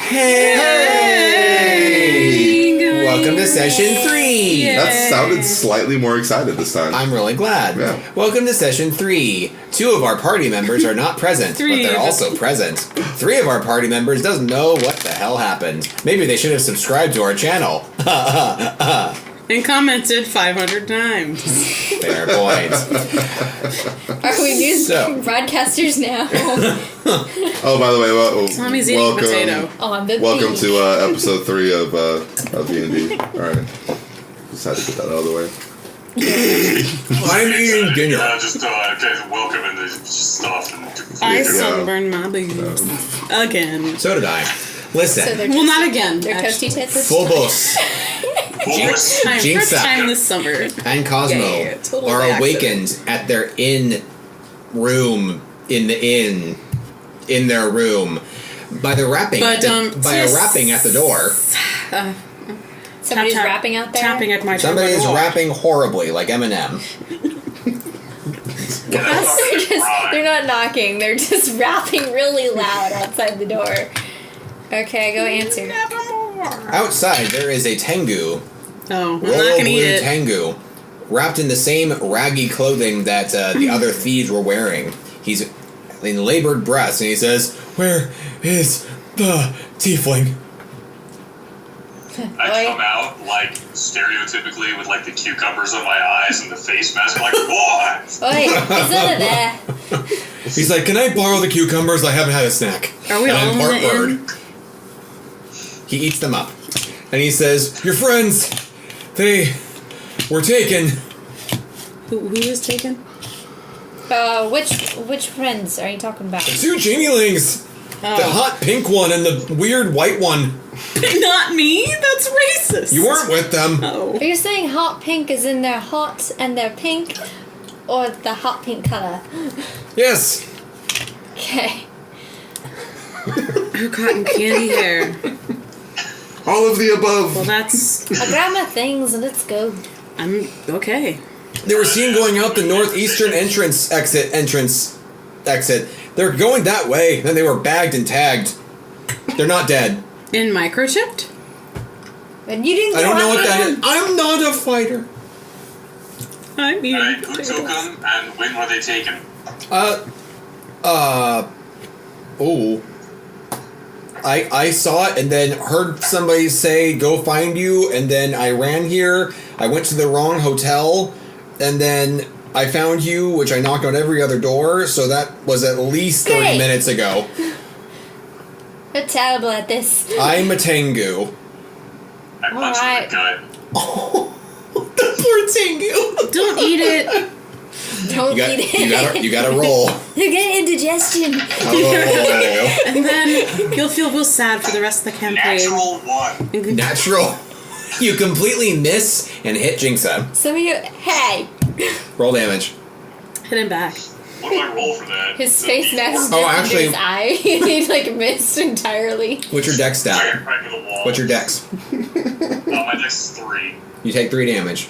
Hey! Welcome to session 3. Yay. That sounded slightly more excited this time. I'm really glad. Yeah. Welcome to session 3. 2 of our party members are not present, but they're also present. 3 of our party members doesn't know what the hell happened. Maybe they should have subscribed to our channel. And commented 500 times. Fair point. Are we news So. broadcasters now? Oh, by the way, Tommy's eating a potato. On the welcome beach. to episode 3 of D&D. Alright. Just had to get that out of the way. I'm eating dinner. Just welcome in the stuff. And I sunburned my boobs. Again. So did I. Listen. So they're Well, not again. They're toasty tits. Phobos Jinx First time this summer. and Cosmo Yeah, total are accident. awakened at their inn room in their room by the rapping But, by a rapping at the door. Somebody's Tap, tap, rapping out there. Tapping at my Somebody is door. rapping horribly, like Eminem. They're not knocking. They're just rapping really loud outside the door. Okay, go answer. Outside, there is a Tengu, Oh, I'm not royal gonna eat blue it. Tengu, wrapped in the same raggy clothing that the other thieves were wearing. He's in labored breaths, and he says, "Where is the J-Pfleg?" I come out, like, stereotypically with, like, the cucumbers on my eyes and the face mask. I'm like, what? Oi, is it there? He's like, "Can I borrow the cucumbers? I haven't had a snack." Are we And all then in part the bird. inn? He eats them up. And he says, "Your friends, they were taken." Who was taken? Which friends are you talking about? 2 genielings. The Oh. hot pink one and the weird white one. Not me? That's racist. You weren't with them. Oh. Are you saying hot pink is in their hot and they're pink? Or the hot pink color? Yes. Okay. Her cotton candy hair. All of the above. Well, that's... I grab my things and let's go. I'm... Okay. They were seen going out the northeastern exit. They're going that way. Then they were bagged and tagged. They're not dead. In microchipped? And you didn't I don't go know what after that them? is. I'm not a fighter. I'm eating Alright, who potatoes. took them and when were they taken? Oh. I saw it and then heard somebody say, "Go find you," and then I ran here. I went to the wrong hotel, and then I found you, which I knocked on every other door, so that was at least 30 Hey. minutes ago. You're terrible at this. I'm a Tengu. I punched him in the gut. Oh, the poor Tengu. Don't eat it. Don't You got, eat you it. gotta, you gotta roll. You're getting indigestion. Oh, And then you'll feel real sad for the rest of the campaign. Natural 1. natural. You completely miss and hit Jinxa. Some of you, hey, Roll damage. Hit him back. What do I roll for that? his face mask Oh, under actually- his eye. He like missed entirely. What's your dex I stat? got right to the wall. What's your dex? My dex is 3. You take 3 damage.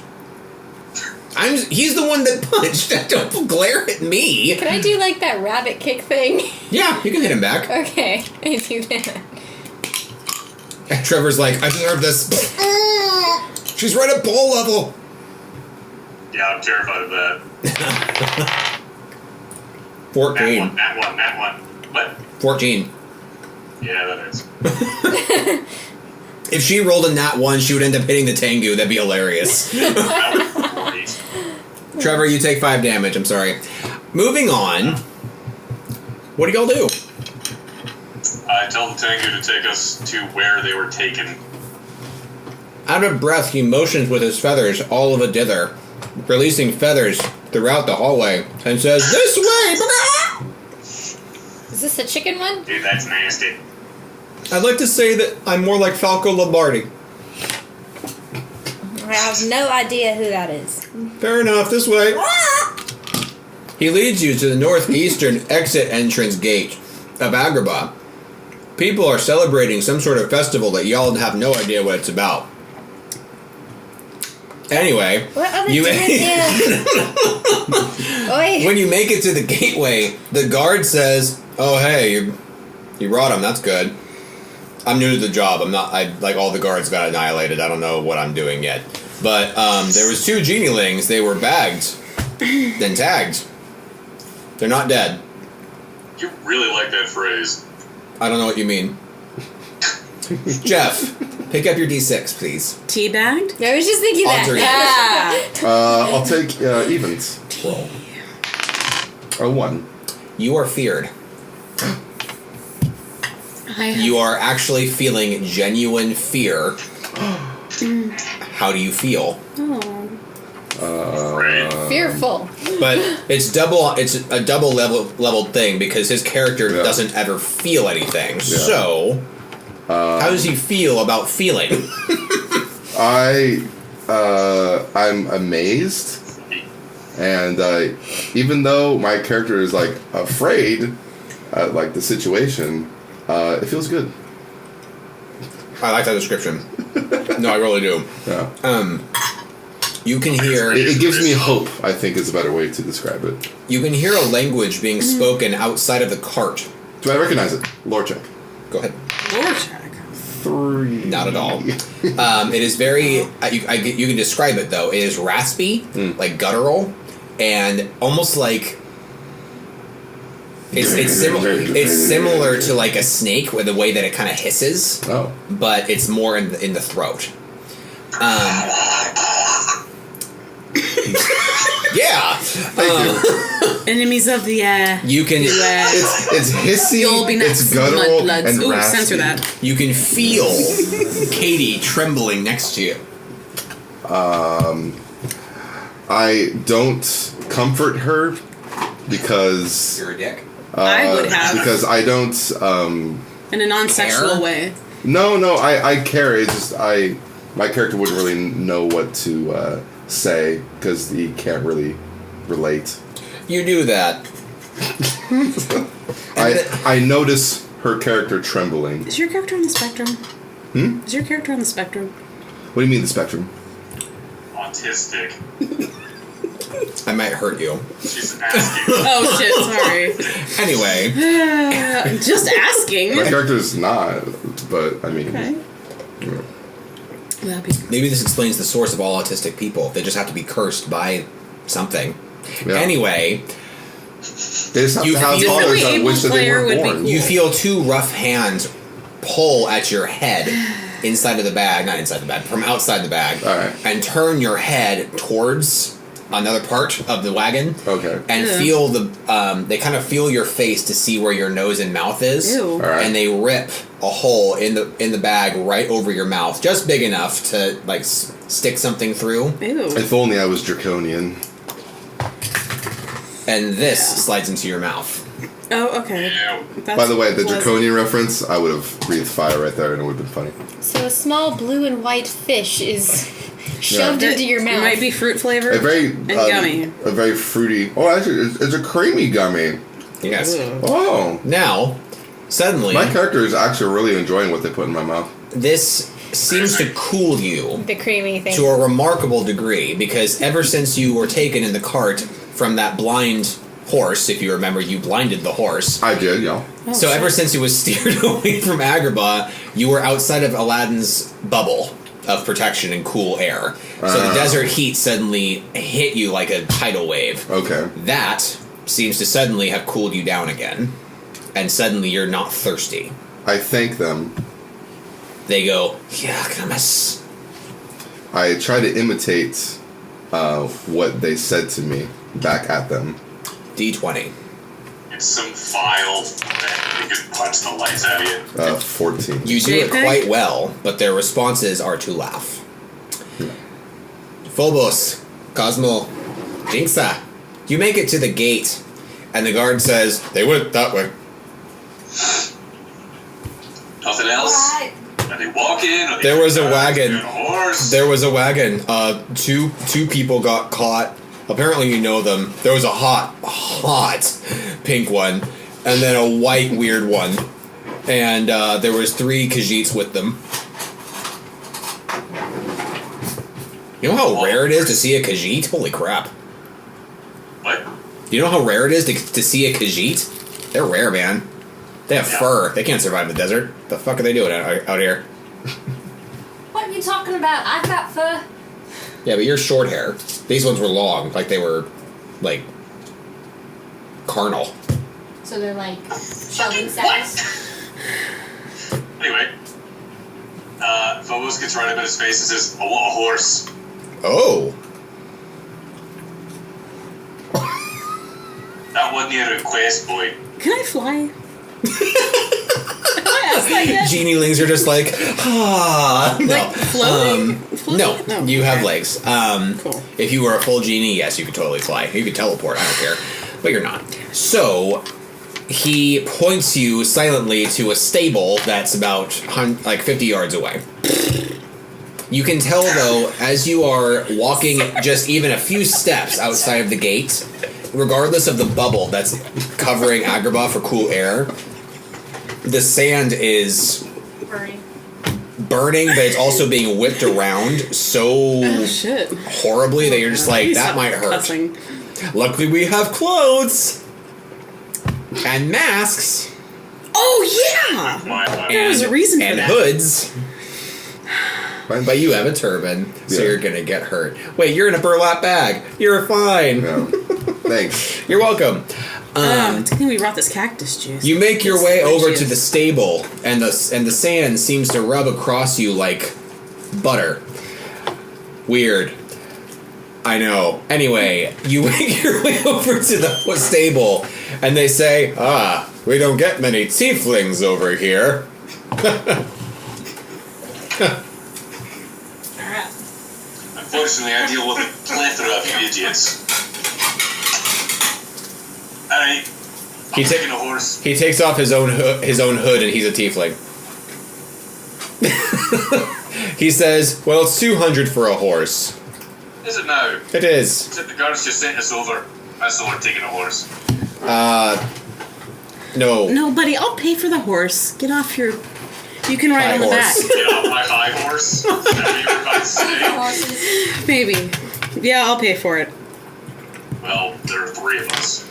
He's the one that punched. Don't glare at me. Can I do like that rabbit kick thing? Yeah, you can hit him back. Okay, I do that. And Trevor's like, "I deserve this." She's right at ball level. Yeah, I'm terrified of that. 14. Nat 1. What? 14. Yeah, that is. If she rolled a nat 1, she would end up hitting the Tengu. That'd be hilarious. That was great. Trevor, you take 5 damage. I'm sorry. Moving on. What do y'all do? I tell the Tengu to take us to where they were taken. Out of breath, he motions with his feathers all of a dither, releasing feathers throughout the hallway, and says, "This way!" Is this a chicken one? Dude, that's nasty. I'd like to say that I'm more like Falco Lombardi. I have no idea who that is. Fair enough, this way. He leads you to the northeastern exit entrance gate of Agrabah. People are celebrating some sort of festival that y'all have no idea what it's about. Anyway, What are they you doing here? Oi. when you make it to the gateway, the guard says, "Oh, hey, you brought him. That's good." I'm new to the job. Like all the guards got annihilated. I don't know what I'm doing yet. But there was 2 genielings. They were bagged, then tagged. They're not dead. You really like that phrase. I don't know what you mean. Jeff, pick up your D6, please. Teabagged? I was just thinking that. Yeah. I'll take evens. Roll. A 1. You are feared. You are actually feeling genuine fear. How do you feel? Fearful. But it's a double level thing because his character doesn't ever feel anything. Yeah. So how does he feel about feeling? I'm amazed. And even though my character is like afraid at like the situation, it feels good. I like that description. No, I really do. Yeah. You can hear... It gives me hope, I think is a better way to describe it. You can hear a language being spoken outside of the cart. Do I recognize it? Lore check. Go ahead. Lore check. 3. Not at all. It is very... you can describe it, though. It is raspy, like guttural, and almost like... It's similar to like a snake with the way that it kind of hisses. Oh. But it's more in the throat. Yeah. Thank you. Enemies of the air. You can. It's hissy. It's guttural and Ooh, raspy. censor that. You can feel Katie trembling next to you. I don't comfort her because You're a dick. I would have. because I don't. In a non-sexual Care? way. No, I care. It's just my character wouldn't really know what to say because he can't really relate. You do that. I notice her character trembling. Is your character on the spectrum? Is your character on the spectrum? What do you mean the spectrum? Autistic. I might hurt you. She's asking. Oh shit! Sorry. Anyway, Just asking. My character's not, but I mean. Okay. Yeah. maybe this explains the source of all autistic people. They just have to be cursed by something. Yeah. Anyway, They just have You to have feel- fathers that Every wish that they player were would be born. cool. you feel 2 rough hands pull at your head inside of the bag, not inside the bag, from outside the bag, All right. and turn your head towards another part of the wagon. Okay. And feel they kind of feel your face to see where your nose and mouth is. Ew. All right. And they rip a hole in the bag right over your mouth, just big enough to like stick something through. Ew. If only I was draconian. And this slides into your mouth. Oh, okay. Ew. That's By the way, the pleasant. draconian reference, I would have breathed fire right there and it would have been funny. So a small blue and white fish is shoved into your mouth. It might be fruit flavored A very and gummy. A very fruity. Oh, actually, it's a creamy gummy. Yes. Ooh. Oh, Now, suddenly, my character is actually really enjoying what they put in my mouth. this seems to cool you the creamy thing. to a remarkable degree, because ever since you were taken in the cart from that blind horse, if you remember, you blinded the horse. I did, yeah. So ever since he was steered away from Agrabah, you were outside of Aladdin's bubble of protection and cool air. So the desert heat suddenly hit you like a tidal wave. Okay. That seems to suddenly have cooled you down again. And suddenly you're not thirsty. I thank them. They go, yeah, Kramas. I try to imitate what they said to me back at them. D20. It's some file that you could punch the lights out of you. 14. You do it J-Pfleg? quite well, but their responses are to laugh. Phobos, Cosmo, Jinxa, you make it to the gate, and the guard says, they went that way. Nothing else? Are they walking? Are they There was a on wagon. a horse? There was a wagon. Two people got caught. Apparently you know them. There was a hot pink one, and then a white weird one. And there was 3 Khajiits with them. You know how rare it is to see a Khajiit? Holy crap. What? You know how rare it is to see a Khajiit? They're rare, man. They have fur. They can't survive the desert. The fuck are they doing out here? What are you talking about? I've got fur. Yeah, but you're short hair. These ones were long, like they were, like, carnal. So they're like Sheldon size. Anyway, Phobos gets right up in his face and says, "I want a horse." Oh. That wasn't your request, boy. Can I fly? I asked that yet? Genelings are just like, no. Like floating? No, No, you have okay. legs. Cool. If you were a full genie, yes, you could totally fly. You could teleport, I don't care. But you're not. So, he points you silently to a stable that's about 50 yards away. You can tell, though, as you are walking just even a few steps outside of the gate, regardless of the bubble that's covering Agrabah for cool air, the sand is burning, but it's also being whipped around so Shit. horribly that you're just like, that might hurt. Cussing. Luckily, we have clothes and masks Oh, yeah! There was a reason for and that. hoods. But you have a turban, so Yeah. you're gonna get hurt. Wait, you're in a burlap bag. You're fine. No. Thanks. You're welcome. It's good thing we brought this cactus juice. You make your This way fruit over juice. to the stable, and the sand seems to rub across you like butter. Weird. I know. Anyway, you make your way over to the stable, and they say, we don't get many tieflings over here. Unfortunately, I deal with a plethora of you idiots. Alright, I'm taking a horse. He takes off his own hood, and he's a tiefling. He says, well, it's 200 for a horse. Is it now? It is. Except the guards just sent us over. That's the one taking a horse. No. No, buddy, I'll pay for the horse. Get off your... You can ride High on the horse. back. Get off my high horse. Is that what you were about to say? Maybe. Yeah, I'll pay for it. Well, there are three of us.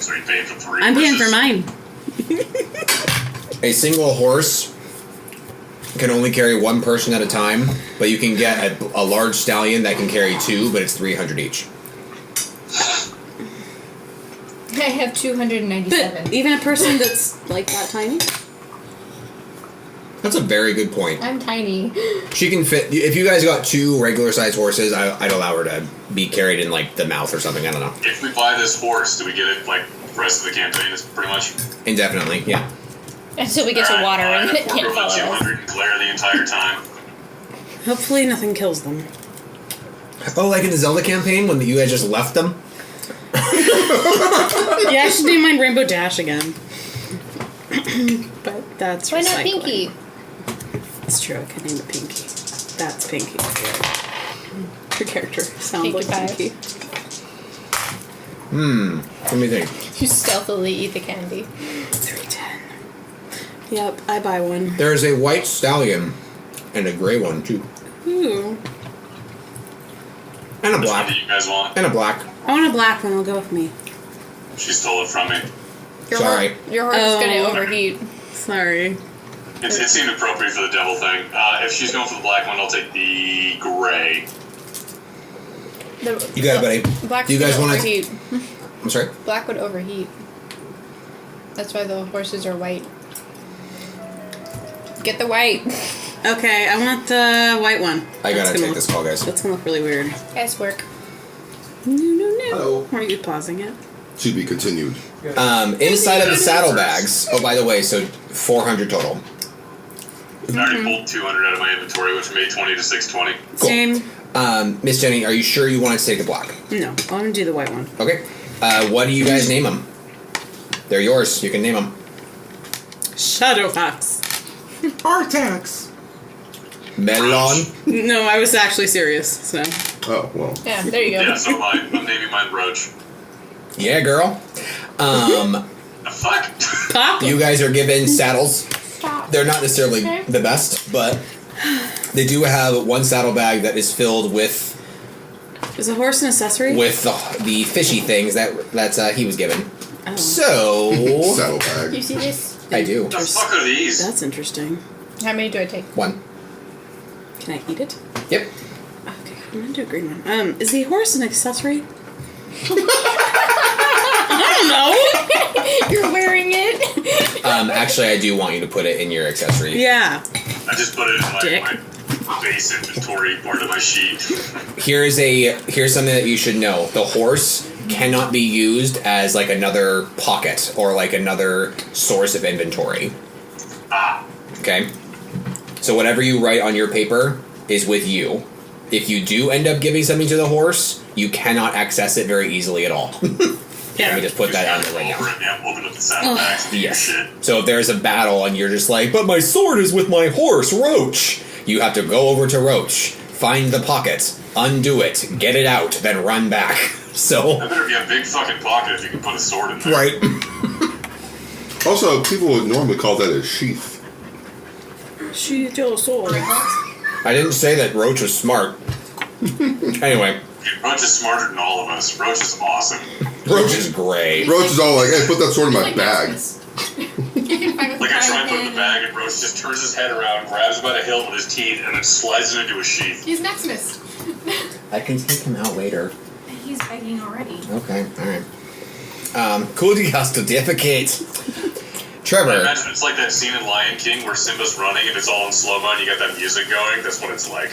So you paying for three I'm paying for horses? mine. A single horse can only carry one person at a time, but you can get a large stallion that can carry two, but it's 300 each. I have 297. But even a person that's like that tiny? That's a very good point. I'm tiny. She can fit. If you guys got two regular sized horses, I'd allow her to be carried in like the mouth or something. I don't know. If we buy this horse, do we get it like the rest of the campaign? Is pretty much. Indefinitely, yeah. Until we get to water and it can't follow us. 200 and glare the entire time. Hopefully nothing kills them. Oh, like in the Zelda campaign when you guys just left them? Yeah, I should name mine Rainbow Dash again. But that's Why not recycling. Pinky? It's true, I could name it Pinky. That's Pinky. Her character sounds Pinkie like Pie. Pinky. Let me think. You stealthily eat the candy. 310. Yep, I buy one. There's a white stallion and a gray one too, Ooh. and a Which one black, do you guys want? and a black. I want a black one, I'll go with me. She stole it from me. Sorry. Your horse is Oh. going to overheat. Sorry. It seemed appropriate for the devil thing. If she's going for the black one, I'll take the gray. You got it, buddy. Black Do you guys want to? overheat. I'm sorry. Black would overheat. That's why the horses are white. Get the white. Okay, I want the white one. I That's gotta gonna take this call, guys. That's gonna look really weird. Guys, work. No. Hello. Are you pausing it? To be continued. Inside of the saddlebags. Oh, by the way, so 400 total. I already pulled 200 out of my inventory, which made 20 to 620. Cool. Same. Miss Jenny, are you sure you want to take the black? No, I want to do the white one. Okay. What do you guys name them? They're yours. You can name them. Shadowfax. Artax. Melon. No, I was actually serious, so. Oh, well. Yeah, there you go. Yeah, so am I. I'm naming mine Roach. Yeah, girl. The fuck? Pop? You guys are given saddles. Stop. They're not necessarily the best, but they do have one saddlebag that is filled with Is a horse an accessory? the fishy things that he was given. Oh. So Do Saddlebag. you see this? I do. The fuck are these? That's interesting. How many do I take? 1. Can I eat it? Yep. Okay, I'm gonna do a green one. Is the horse an accessory? I You're wearing it? Actually, I do want you to put it in your accessory. don't know. Yeah. I just put it in Dick. my base inventory part of my sheet. Here's something that you should know. The horse cannot be used as like another pocket or like another source of inventory. Okay? So whatever you write on your paper is with you. If you do end up giving something to the horse, you cannot access it very easily at all. Let me just put that on there right now. Yeah, open up the saddlebags and do your Yes. shit. So if there's a battle and you're just like, but my sword is with my horse, Roach, you have to go over to Roach, find the pocket, undo it, get it out, then run back. So. That better be a big fucking pocket if you can put a sword in there. Right. Also, people would normally call that a sheath. She's your sword. I didn't say that Roach was smart. Anyway, Roach is smarter than all of us. Roach is awesome. Roach is great. Roach is all like, hey, put that sword in my bag. Like I try and put it in the bag, and Roach just turns his head around, grabs it by the hilt with his teeth, and then slides it into a sheath. He's Maximus. I can take him out later. He's begging already. Okay, alright. Cody has to defecate. I Trevor. imagine it's like that scene in Lion King where Simba's running and it's all in slow-mo and you got that music going. That's what it's like.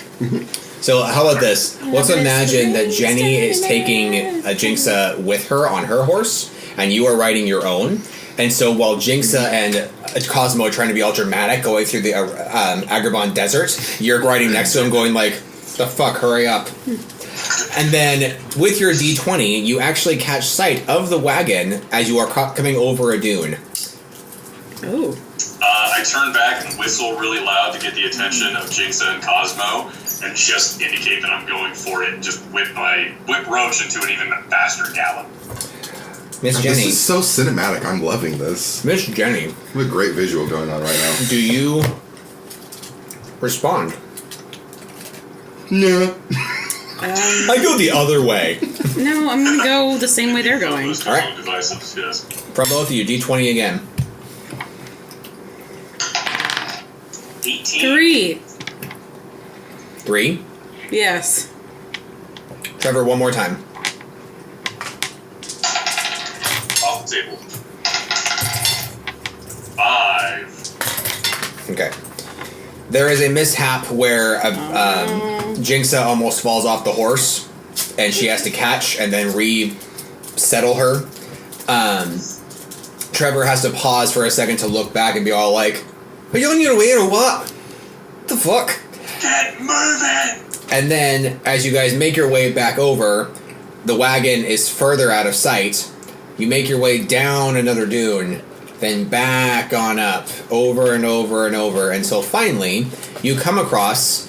So how about this? Let's imagine that Jenny is taking a Jinxa with her on her horse, and you are riding your own. And so while Jinxa and Cosmo are trying to be all dramatic going through the Agrabah desert, you're riding next to him going like, the fuck, hurry up. And then with your D20, you actually catch sight of the wagon as you are coming over a dune. Oh. I turn back and whistle really loud to get the attention of Jinxa and Cosmo and just indicate that I'm going for it and just whip Roach into an even faster gallop. Miss This Jenny. is so cinematic. I'm loving this. Miss Jenny, We have a great visual going on right now. do you respond? No. I go the other way. No, I'm gonna go the same way they're going. Those All right. devices, yes. From both of you, D20 again. 18. 3. 3. Yes. Trevor, one more time. Off the table. 5. Okay. There is a mishap where Jinxa almost falls off the horse, and she has to catch and then resettle her. Trevor has to pause for a second to look back and be all like, "Are you on your way or what? The fuck?" Get moving! And then, as you guys make your way back over, the wagon is further out of sight. You make your way down another dune, then back on up, over and over and over, until finally, you come across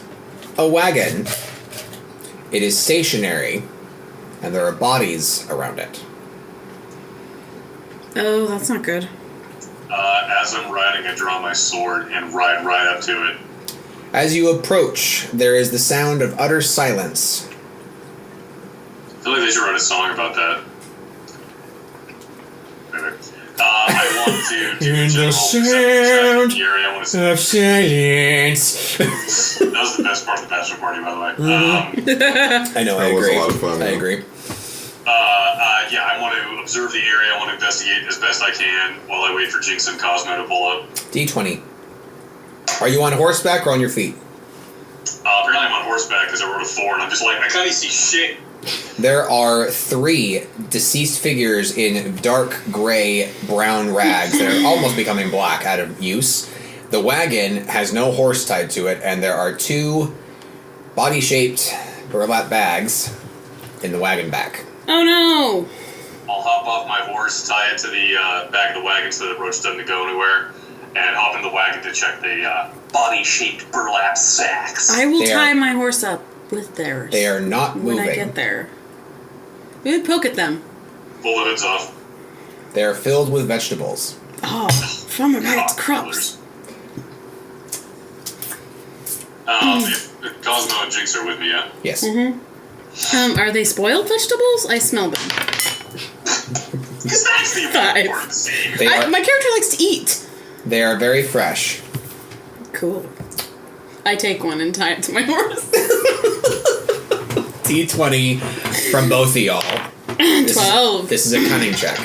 a wagon. It is stationary, and there are bodies around it. Oh, that's not good. As I'm riding, I draw my sword and ride right up to it. As you approach, there is the sound of utter silence. I feel like they should write a song about that. Anyway. I want to do In a the general sound perception check of the area. I want to see. of silence. That was the best part of the bachelor party, by the way. I know, I That was agree. a lot of fun, I yeah. agree. Yeah, I want to observe the area. I want to investigate as best I can while I wait for Jinx and Cosmo to pull up. D20. Are you on horseback or on your feet? Apparently I'm on horseback because I rolled a 4, and I'm just like, I can't even see shit. There are 3 deceased figures in dark gray brown rags that are almost becoming black out of use. The wagon has no horse tied to it, and there are 2 body-shaped burlap bags in the wagon back. Oh no! I'll hop off my horse, tie it to the back of the wagon so that Roach doesn't go anywhere, and hop in the wagon to check the body-shaped burlap sacks. I will They tie are- my horse up with theirs. They are not when moving. I get there. We would poke at them. Pull the hoods off. They are filled with vegetables. Oh, from a it's crops. If Cosmo and Jinx are with me, yeah? Yes. Are they spoiled vegetables? I smell them. Because that's the important part of the scene. My character likes to eat. They are very fresh. Cool. I take one and tie it to my horse. D20 from both of y'all. 12. This is a cunning check.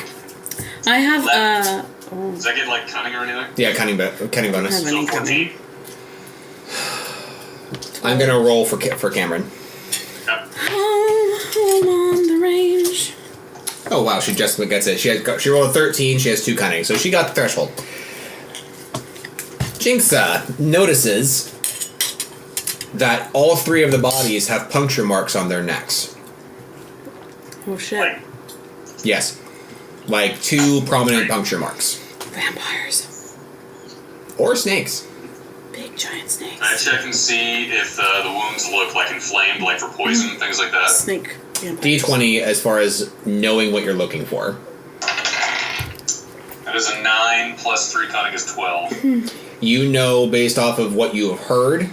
I have, Does that get, like, cunning or anything? Yeah, cunning bonus. I have So any 14. I'm gonna roll for Cameron. Yep. I'm on the range. Oh wow, she just gets it. She rolled a 13. She has 2 cunning, so she got the threshold. Jinxa notices that all 3 of the bodies have puncture marks on their necks. Oh shit. Like, Yes, like 2 prominent puncture marks, Vampires. or snakes. Big giant snakes. can I check and see if the wounds look, like, inflamed, like for poison, things like that? Snake vampires. D20 as far as knowing what you're looking for. That is a 9 plus 3 cunning is 12. You know based off of what you have heard,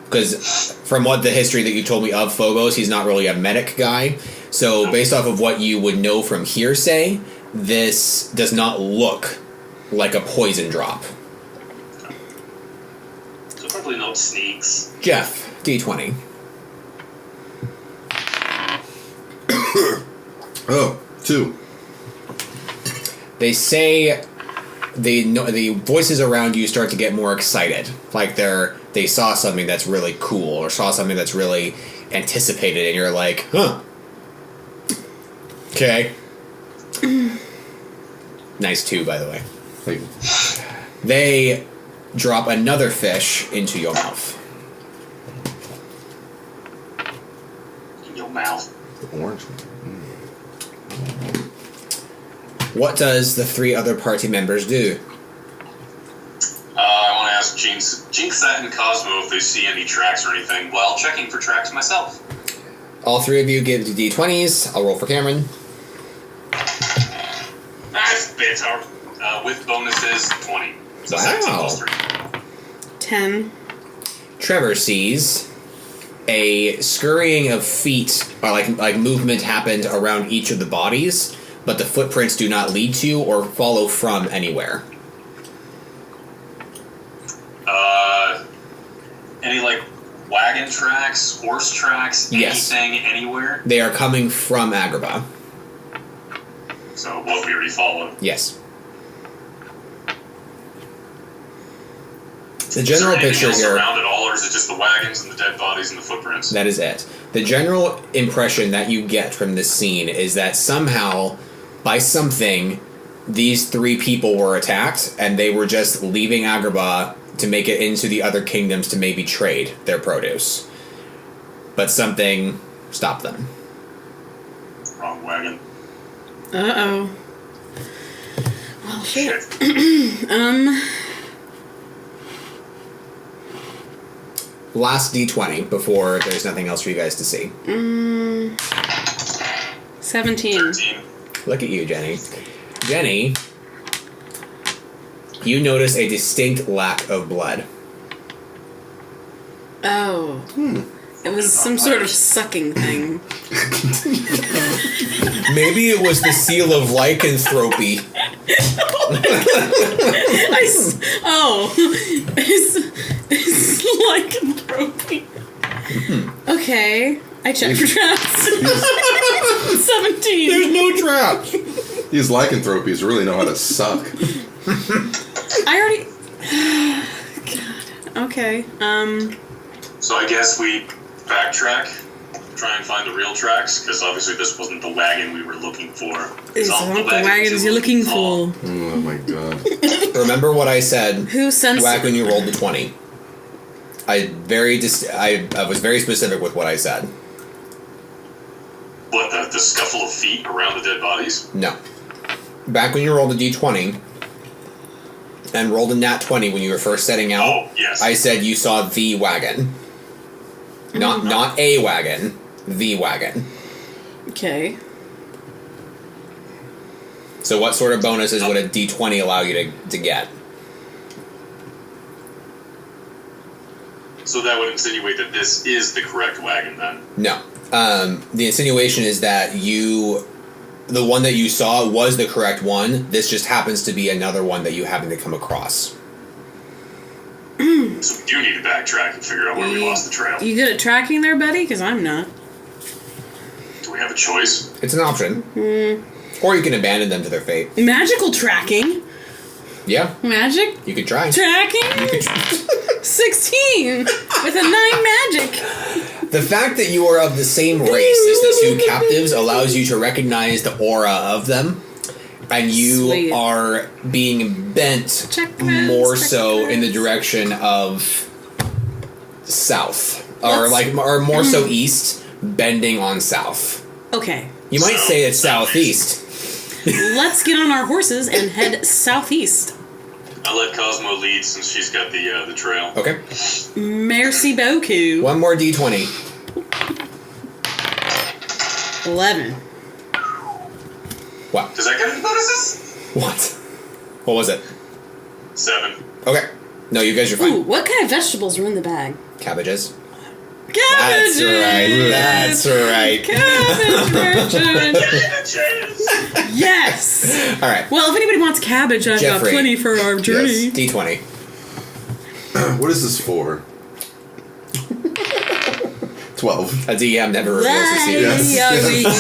because from what the history that you told me of Phobos, he's not really a medic guy. So based off of what you would know from hearsay, this does not look like a poison drop. So probably no sneaks. Jeff, D20. Oh, 2. They say the voices around you start to get more excited, like they saw something that's really cool or saw something that's really anticipated, and you're like, huh. Okay. Nice 2, by the way. Like, They drop another fish into your mouth. In your mouth. the orange. What does the 3 other party members do? I want to ask Jinx that and Cosmo if they see any tracks or anything while checking for tracks myself. All 3 of you give the D20s. I'll roll for Cameron. That's better. With bonuses, 20. So Wow. 17 plus 3. 10. Trevor sees a scurrying of feet, or like movement happened around each of the bodies, but the footprints do not lead to or follow from anywhere. Any, like, wagon tracks, horse tracks, Yes. anything, anywhere? They are coming from Agrabah. So, what we already followed. Yes. The general is there picture anything else here. around at all, or is it just the wagons and the dead bodies and the footprints? That is it. The general impression that you get from this scene is that somehow, by something, these 3 people were attacked, and they were just leaving Agrabah to make it into the other kingdoms to maybe trade their produce. But something stopped them. Wrong wagon. Uh-oh. Well, shit. Last D20 before there's nothing else for you guys to see. 17. 13. Look at you, Jenny. Jenny, you notice a distinct lack of blood. Oh. It was some sort of sucking thing. Maybe it was the seal of lycanthropy. It's lycanthropy. Okay. I checked for traps. 17. There's no trap. These lycanthropies really know how to suck. I already... God. Okay. So I guess we backtrack, try and find the real tracks, because obviously this wasn't the wagon we were looking for. These aren't the wagons you're looking for. Oh my god. Remember what I said Who sends... back when you rolled the 20. I was very specific with what I said. What, the scuffle of feet around the dead bodies? No. Back when you rolled a D20 and rolled a nat 20 when you were first setting out, Oh, yes. I said you saw the wagon. Not a wagon, the wagon. Okay. So what sort of bonuses would a D20 allow you to get? So that would insinuate that this is the correct wagon then. No. The insinuation is that you the one that you saw was the correct one. This just happens to be another one that you happen to come across. So we do need to backtrack and figure out where we lost the trail. You good at tracking there, buddy? Because I'm not. Do we have a choice? It's an option. Or you can abandon them to their fate. Magical tracking? Yeah. Magic? You could try. Tracking? You could try. 16 with a 9 magic. The fact that you are of the same race as the two captives allows you to recognize the aura of them. And you Sweet. are being bent more so in the direction of south. Or more so east, bending on south. Okay. You might say it's southeast. Let's get on our horses and head southeast. I'll let Cosmo lead since she's got the trail. Okay. Merci beaucoup. One more d20. 11. What? Does that get any bonuses? What? What was it? 7. Okay. No, you guys are fine. Ooh, what kind of vegetables are in the bag? Cabbages. Cabbages! That's right. Cabbage merchant! Yes! Alright. Well, if anybody wants cabbage, I've Jeffrey. got plenty for our journey. Yes. D20. What is this for? 12. A DM never reveals the secrets. Yes. Are we here?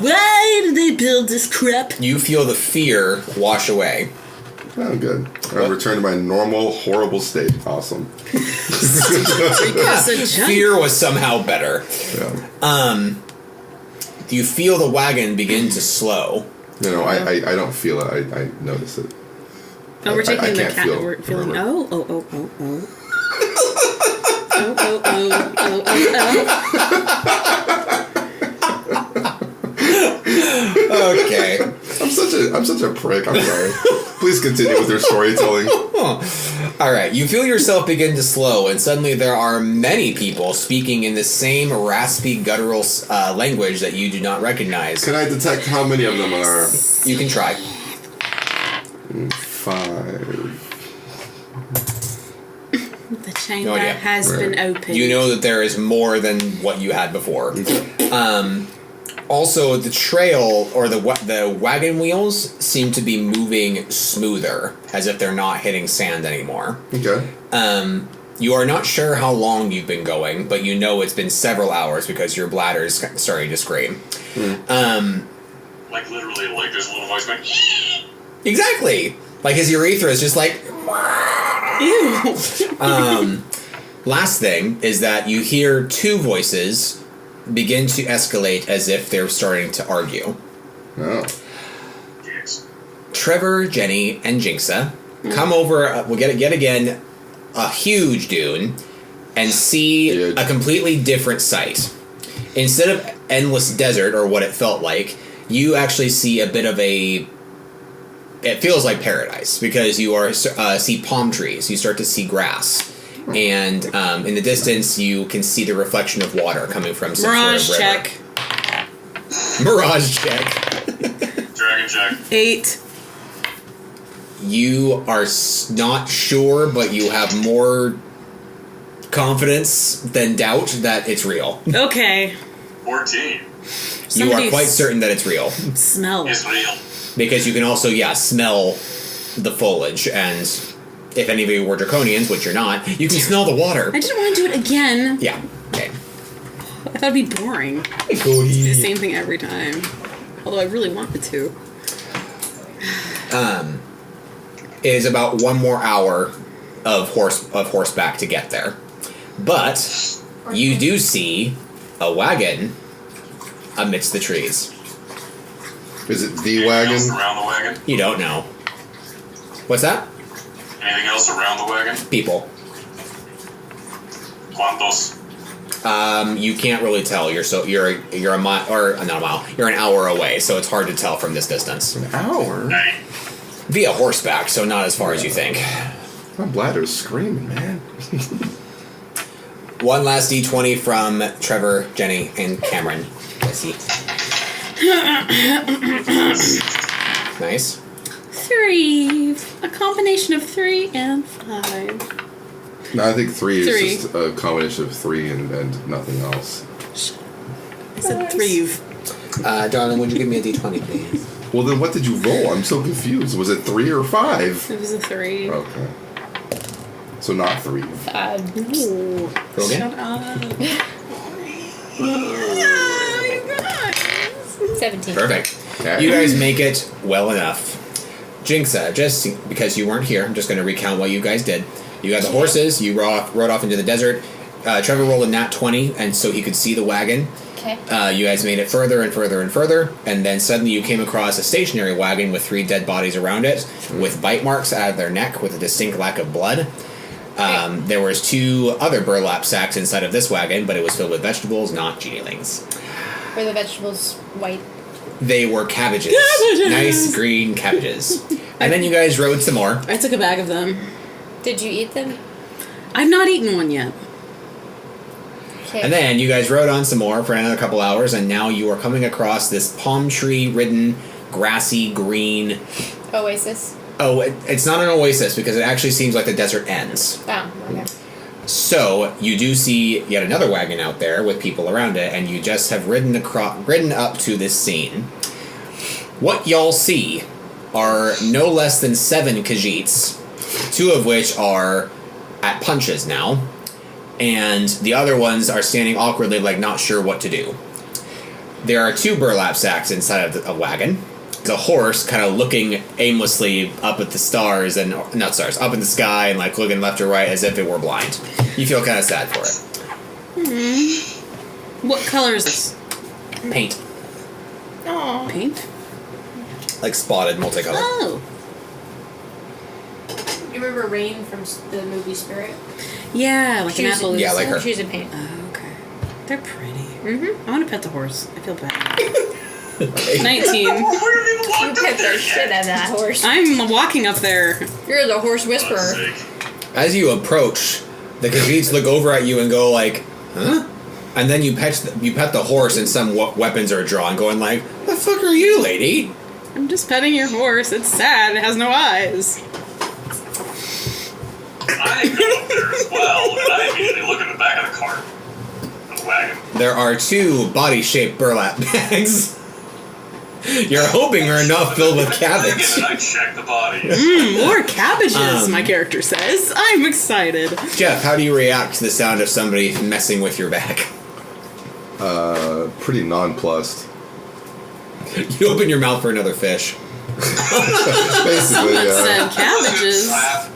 Why did they build this crap? You feel the fear wash away. Oh, good. I return to my normal, horrible state. Awesome. Because a junk. Fear was somehow better. Yeah. You feel the wagon begin to slow. No, I don't feel it. I notice it. Oh, we're I taking the can't cat. feel, We're feeling. remember. Oh. Okay. I'm such a prick. I'm sorry. Please continue with your storytelling. Alright, you feel yourself begin to slow, and suddenly there are many people speaking in the same raspy, guttural language that you do not recognize. Can I detect how many of them are? You can try. 5. The chamber No idea. has been opened. You know that there is more than what you had before. Also, the trail or the wagon wheels seem to be moving smoother, as if they're not hitting sand anymore. Okay. You are not sure how long you've been going, but you know it's been several hours because your bladder's starting to scream. Like literally, like there's a little voice going. Exactly! Like his urethra is just like... Ew. Last thing is that you hear two voices begin to escalate as if they're starting to argue. Oh. Yes. Trevor, Jenny, and Jinxa come over, we'll get yet again, a huge dune, and see Huge. a completely different sight. Instead of endless desert, or what it felt like, you actually see a bit of a... It feels like paradise, because you are see palm trees, you start to see grass. And in the distance, you can see the reflection of water coming from some Mirage sort of river. check. Mirage check. Dragon check. 8. You are not sure, but you have more confidence than doubt that it's real. Okay. 14. You are quite certain that it's real. Smell. It's real. Because you can also, smell the foliage, and if any of you were draconians, which you're not, you can smell the water. I didn't want to do it again. Yeah. Okay. I thought it'd be boring. Do the same thing every time. Although I really wanted to. It is about one more hour of horseback to get there. But you do see a wagon amidst the trees. Is it the Anything wagon? else around the wagon? You don't know. What's that? Anything else around the wagon? People. Quantos? You can't really tell. You're a mile, or not a mile. You're an hour away, so it's hard to tell from this distance. An hour? 90. Via horseback, so not as far as you think. My bladder's screaming, man. One last d20 from Trevor, Jenny, and Cameron. Let's see. Nice. 3. A combination of 3 and 5. No, I think 3 3. is just a combination of 3 and nothing else. I said 3. Darling, would you give me a d20, please? Well, then what did you roll? I'm so confused. Was it 3 or 5? It was a 3. Okay. So not 3. Roll again? Shut up. 17. Perfect. Okay. You guys make it well enough. Jinxa, just because you weren't here, I'm just going to recount what you guys did. You got the horses, you rode off into the desert. Trevor rolled a nat 20, and so he could see the wagon. Okay. You guys made it further and further and further, and then suddenly you came across a stationary wagon with 3 dead bodies around it, with bite marks out of their neck with a distinct lack of blood. There was 2 other burlap sacks inside of this wagon, but it was filled with vegetables, not genelings. Were the vegetables white? They were cabbages. Nice green cabbages. And then you guys rode some more. I took a bag of them. Did you eat them? I've not eaten one yet. Okay. And then you guys rode on some more for another couple hours, and now you are coming across this palm tree-ridden, grassy, green... Oasis? Oh, it's not an oasis, because it actually seems like the desert ends. Oh, okay. So, you do see yet another wagon out there with people around it, and you just have ridden up to this scene. What y'all see are no less than 7 Khajiits, 2 of which are at punches now, and the other ones are standing awkwardly like not sure what to do. There are 2 burlap sacks inside of a wagon. The horse kind of looking aimlessly up at the stars and up in the sky and like looking left or right as if it were blind. You feel kind of sad for it. What color is this? Paint, Oh. Paint? like spotted, multicolored. Oh. You remember Rain from the movie Spirit? Yeah, like an apple. Yeah, like her. She's a paint. Oh, okay. They're pretty. Mm-hmm. I want to pet the horse. I feel bad. Okay. 19. We haven't even You walked pet up there the shit yet. out of that horse. I'm walking up there. You're the horse For God's whisperer. sake. As you approach, the Khajiits look over at you and go like, "Huh?" And then you pet the horse, and some weapons are drawn, going like, "The fuck are you, lady?" I'm just petting your horse. It's sad. It has no eyes. I go up there as well, and I immediately look in the back of the cart. The wagon. There are 2 body-shaped burlap bags. You're hoping are enough filled with cabbage. And I check the body. More cabbages, my character says. I'm excited. Jeff, how do you react to the sound of somebody messing with your back? Pretty nonplussed. You open your mouth for another fish. Basically, Someone said cabbages. Slap.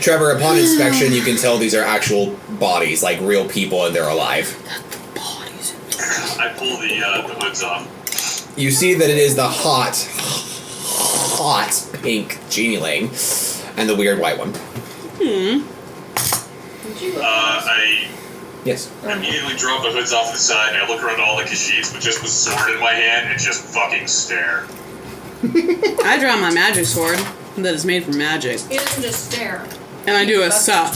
Trevor, upon inspection, you can tell these are actual bodies, like real people, and they're alive. Bodies. I pull the hoods off. You see that it is the hot pink genieling and the weird white one. I Yes. immediately drop the hoods off to the side, and I look around to all the Khajiits with just the sword in my hand and just fucking stare. I draw my magic sword that is made from magic. He doesn't just stare. And I do a sup.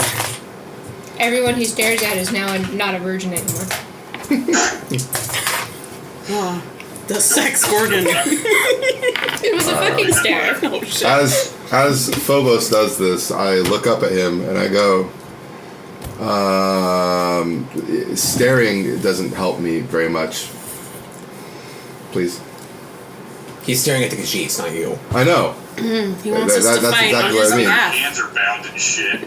Everyone he stares at is now not a virgin anymore. Oh, the sex organ. It was a fucking stare. Oh, shit. as Phobos does this, I look up at him and I go, staring doesn't help me very much. Please. He's staring at the Khajiits, not you. I know. He wants us to that's fight on exactly his what I mean. My behalf. hands are bound and shit.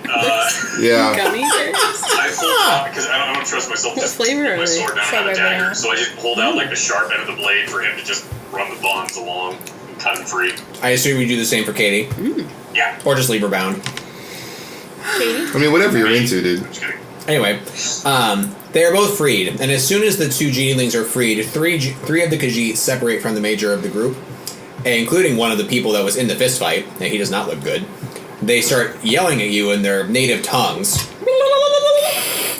Yeah. Gummy bears? I pull out because I don't trust myself to What just flavor put are my they? sword down on Strawberry a dagger. banana. So I just hold out like the sharp end of the blade for him to just run the bonds along and cut him free. I assume you do the same for Katie. Yeah. Or just leave her bound. I mean, whatever you're into, dude. I'm just kidding. Anyway, they are both freed, and as soon as the 2 genelings are freed, three of the Khajiits separate from the major of the group, including one of the people that was in the fist fight, and he does not look good. They start yelling at you in their native tongues,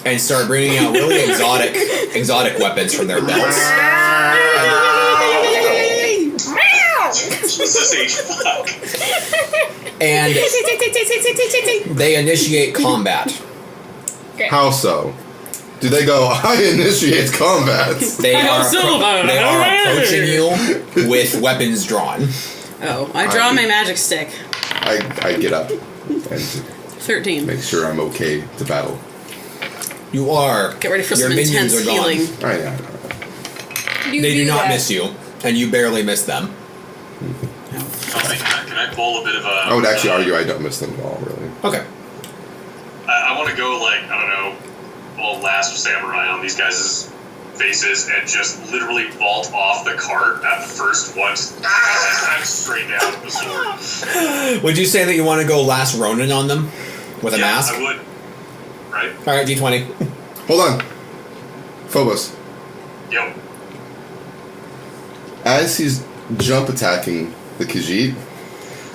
and start bringing out really exotic weapons from their belts. Jesus H. Fuck. And they initiate combat. How so? Do they go, I initiate combat? They I are, go silver. they are approaching you with weapons drawn. Oh, I draw my magic stick. I get up and 13. make sure I'm okay to battle. You are. Get ready for Your some minions intense are gone. healing. I know. They do not miss you, and you barely miss them. Can I pull a bit of a... I would actually argue I don't miss them at all, really. Okay. I want to go, like, I don't know, all Last Samurai on these guys' faces and just literally vault off the cart at the first one. I'm straight down with the sword. Would you say that you want to go Last Ronin on them? With a mask? I would. Right? Alright, D20. Hold on. Phobos. Yo. As he's jump attacking the Khajiit,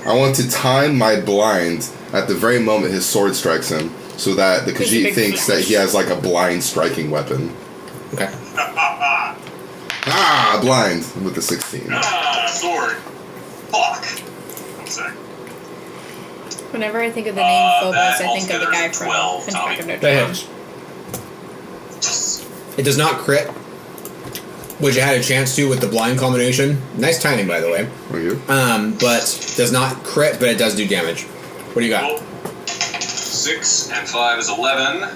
I want to time my blind at the very moment his sword strikes him, so that the Khajiit thinks that he has like a blind striking weapon. Okay. Blind with the 16. Sword. Fuck. One sec. Whenever I think of the name Phobos, that I think of the guy from 12, Attack of Notre That Dame. hits. It does not crit, which you had a chance to with the blind combination. Nice timing, by the way. Are you? But does not crit, but it does do damage. What do you got? Cool. 6 and 5 is 11,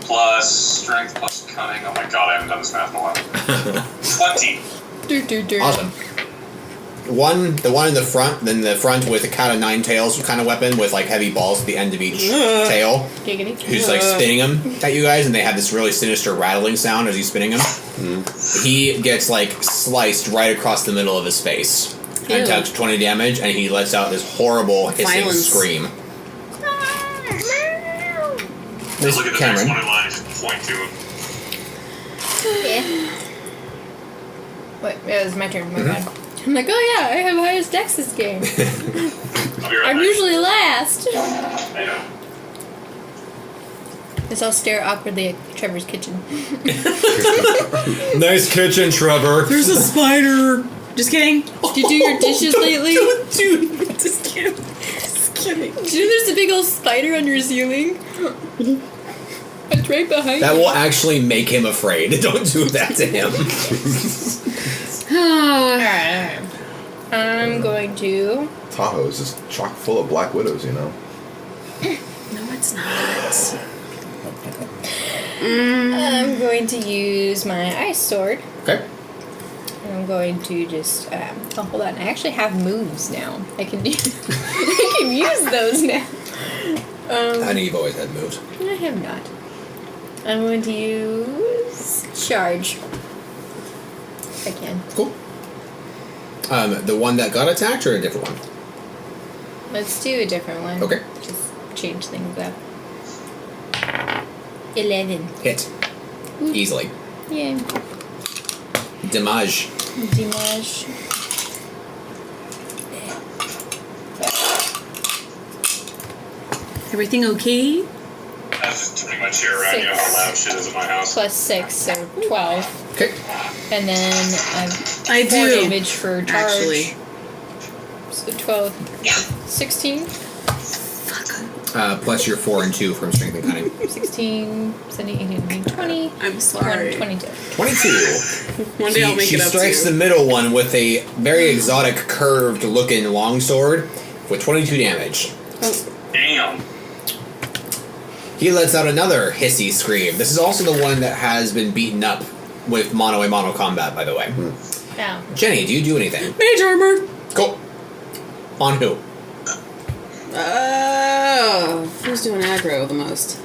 plus strength plus cunning. Oh my god, I haven't done this math in a while. 20. Awesome. The one in the front, then the front with a cat of nine tails kind of weapon with like heavy balls at the end of each tail. Giggity. Who's like spinning them at you guys, and they have this really sinister rattling sound as he's spinning them. He gets like sliced right across the middle of his face and takes 20 damage, and he lets out this horrible hissing scream. There's Look at the Cameron. next one in line and just point to him. Yeah. Wait, it was my turn. My bad. I'm like, oh yeah, I have highest dex this game. I'll be right I'm back. usually last. I know. Guess I'll stare awkwardly at Trevor's kitchen. Nice kitchen, Trevor. There's a spider. Just kidding. Did you do your dishes lately? Dude, just kidding. Just kidding. Did you know there's a big old spider on your ceiling? It's right behind That you. will actually make him afraid. Don't do that to him. Alright. I'm going to... Tahoe is just chock full of black widows, you know. No, it's not. I'm going to use my ice sword. Okay. And I'm going to just... oh, hold on. I actually have moves now. I can I can use those now. I know you've always had moves. I have not. I'm going to use charge. If I can. Cool. The one that got attacked or a different one? Let's do a different one. Okay. Just change things up. 11. Hit. Easily. Yeah. Damage. Damage. Everything okay? I was just turning my chair around. You know how loud shit is in my house. Plus 6, so 12. Okay. And then I 4 do. damage for charge. Actually. So 12. 16. Plus your 4 and 2 from strength and cunning. 16, 17, 18, 19, 20. I'm sorry. 22. 22. One day I'll make She it up strikes to the you. middle one with a very exotic, curved-looking longsword with 22 damage. Damn. He lets out another hissy scream. This is also the one that has been beaten up with mono-a-mono combat, by the way. Now. Jenny, do you do anything? Mage armor. Cool. On who? Who's doing aggro the most?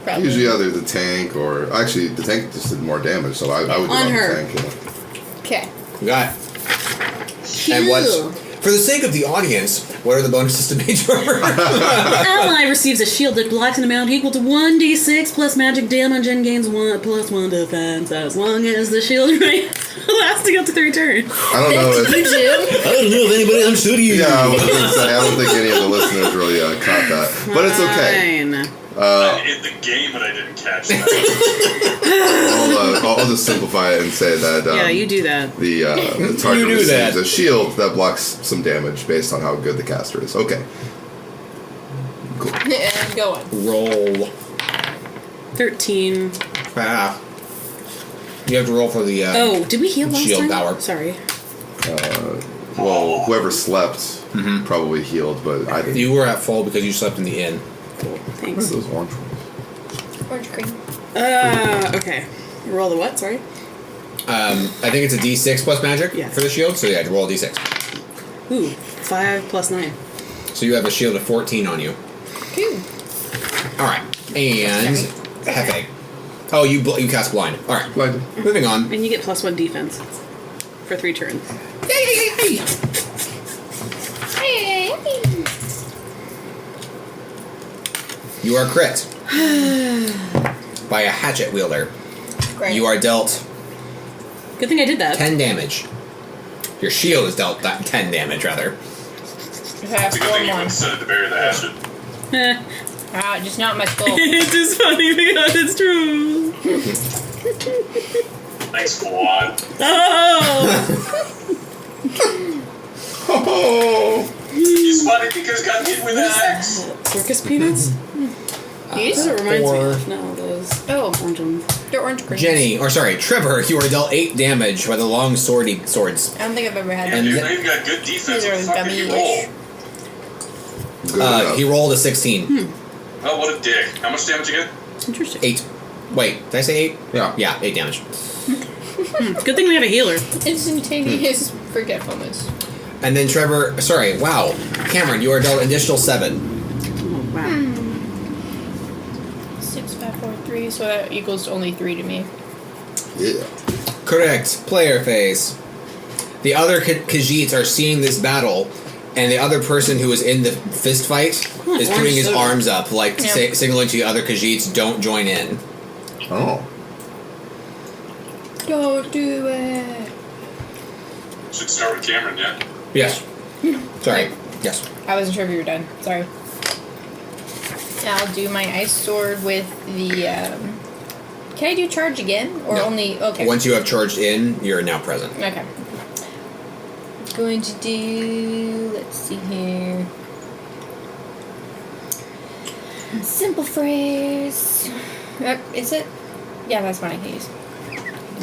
Probably. Usually either the tank or... Actually, the tank just did more damage, so I would do it On on her. the tank. Yeah. Okay. You got it. And what's... For the sake of the audience, what are the bonuses to mage armor? Ally receives a shield that blocks an amount equal to 1d6 plus magic damage and gains 1 plus 1 defense as long as the shield remains lasting up to 3 turns. I don't know if... I don't know if anybody understood you. Yeah, I was going to say, I don't think any of the listeners really caught that. But it's okay. Fine. I'm in the game, but I didn't catch that. I'll just simplify it and say that Yeah, you do that. the target You do receives that. a shield that blocks some damage based on how good the caster is. Okay. And go on. Roll. 13. Ah. You have to roll for the... Oh, did we heal last Shield time? power. Sorry. Well, whoever slept probably healed, but I didn't. You were at full because you slept in the inn. What are Thanks. those orange ones? Orange cream. Okay. Roll the what? Sorry. I think it's a D6 plus magic Yeah. for the shield, so yeah, roll a D6. Ooh, 5 plus 9. So you have a shield of 14 on you. Cool. Alright, and Hefe. Oh, you cast blind. Alright, Like, moving on. And you get plus 1 defense for 3 turns. Hey. You are crit by a hatchet wielder. Great. You are dealt Good thing I did that. 10 damage. Your shield is dealt 10 damage, rather. Okay, I have It's a good thing you 4 more. wouldn't send it to bury the hatchet. Wow, just not my skull. It's just funny because it's true. Thanks, Quad. Oh! oh, He's funny because got hit with an axe. Circus peanuts? These? That's what it reminds me Four. of. No, those Oh, orange ones. they're orange green. Trevor, you are dealt 8 damage by the long swords. I don't think I've ever had Yeah, And dude, th- now you've got good defense. These are What the fuck did you dummy-ish. roll? good enough. He rolled a 16. Oh, what a dick. How much damage you get? Interesting. 8. Wait, did I say 8? Yeah. Yeah, 8 damage. Good thing we have a healer. Instantaneous forgetfulness. And then Cameron, you are dealt an additional 7. Oh, wow. 6, 5, 4, 3, so that equals only 3 to me. Yeah. Correct. Player phase. The other Khajiits are seeing this battle, and the other person who is in the fist fight is orange putting his soda. arms up, like Yeah. signaling to the other Khajiits, don't join in. Oh. Don't do it. Should start with Cameron, yeah? Yes. Sorry. Yes. I wasn't sure if you were done. Sorry. I'll do my ice sword with the. Can I do charge again, or No. only? Okay. Once you have charged in, you're now present. Okay. Going to do. Let's see here. Simple phrase. Is it? Yeah, that's what I can use.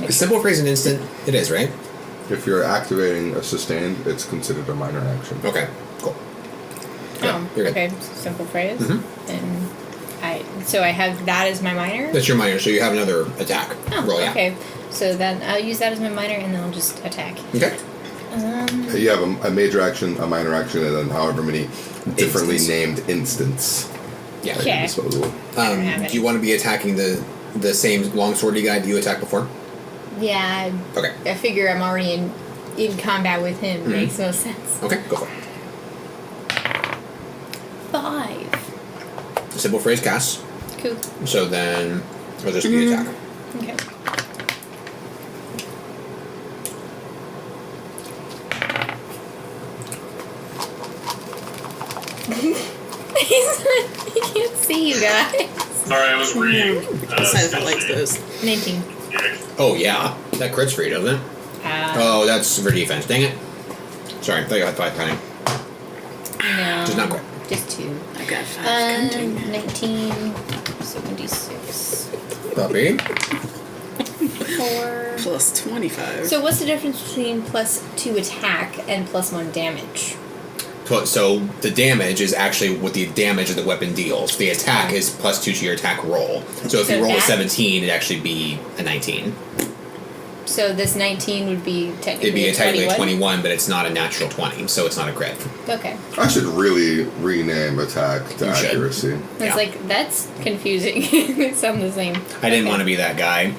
A simple phrase and instant, it is, right? If you're activating a sustained, it's considered a minor action. Okay, cool. Oh, you're good. okay. Simple phrase. Mhm. And so I have that as my minor. That's your minor, so you have another attack. Oh, Roll, yeah. okay. So then I'll use that as my minor, and then I'll just attack. Okay. You have a major action, a minor action, and then however many differently Instance. named instants Yeah. at your Okay. disposal. I don't have Do you want to be attacking the same longswordy guy you attacked before? Yeah, Okay. I figure I'm already in combat with him. Mm-hmm. Makes no sense. Okay, go for it. 5. Simple phrase casts. Cool. So then, or just the attack. Okay. He can't see you guys. Sorry, I was reading. Side skill effect likes sheet. those. 19. Yeah. Oh, yeah. That crits for you, doesn't it? Oh, that's for defense. Dang it. Sorry, I thought you had 5 cunning. No. Just not quite. Just 2. I've got 5 cunning. 19. 76. Puppy. 4. Plus 25. So what's the difference between +2 attack and +1 damage? So the damage is actually what the damage of the weapon deals. The attack is +2 to your attack roll. So if So you roll a that- 17, it'd actually be a 19. So this 19 would be technically It'd be a technically 21? 21, but it's not a natural 20, so it's not a crit. Okay. I should really rename attack to You should. accuracy. It's Yeah. like, that's confusing. They sound the same. I didn't Okay. want to be that guy.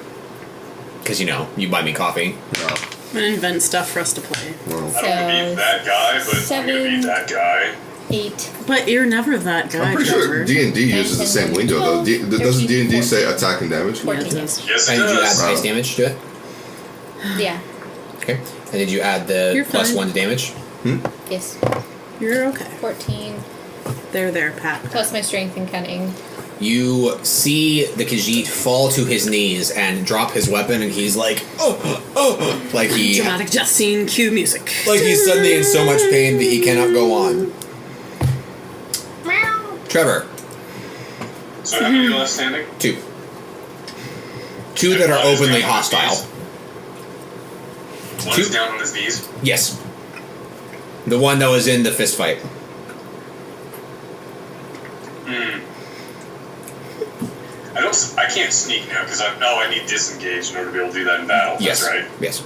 Because, you buy me coffee. No. I'm gonna invent stuff for us to play. Well, I don't want to be that guy, but I'm going to be 7. that guy. 8. But you're never that guy, I'm pretty sure Trevor. D&D uses the same lingo though. Doesn't D&D say attack and damage? 14. Yes. Yes, it And did you add does. base damage to it? Yeah. Okay. And did you add the You're plus fine. 1 to damage? Yes. You're okay. 14. There, Pat. Plus my strength and cunning. You see the Khajiit fall to his knees and drop his weapon, and he's like, oh, like Dramatic death scene, cue music. like he's suddenly in so much pain that he cannot go on. Trevor, So how many left standing? 2. 2 that are openly hostile. One's Two. down on his knees. Yes. The one that was in the fist fight. I can't sneak now because I need disengage in order to be able to do that in battle. Yes. That's right. Yes.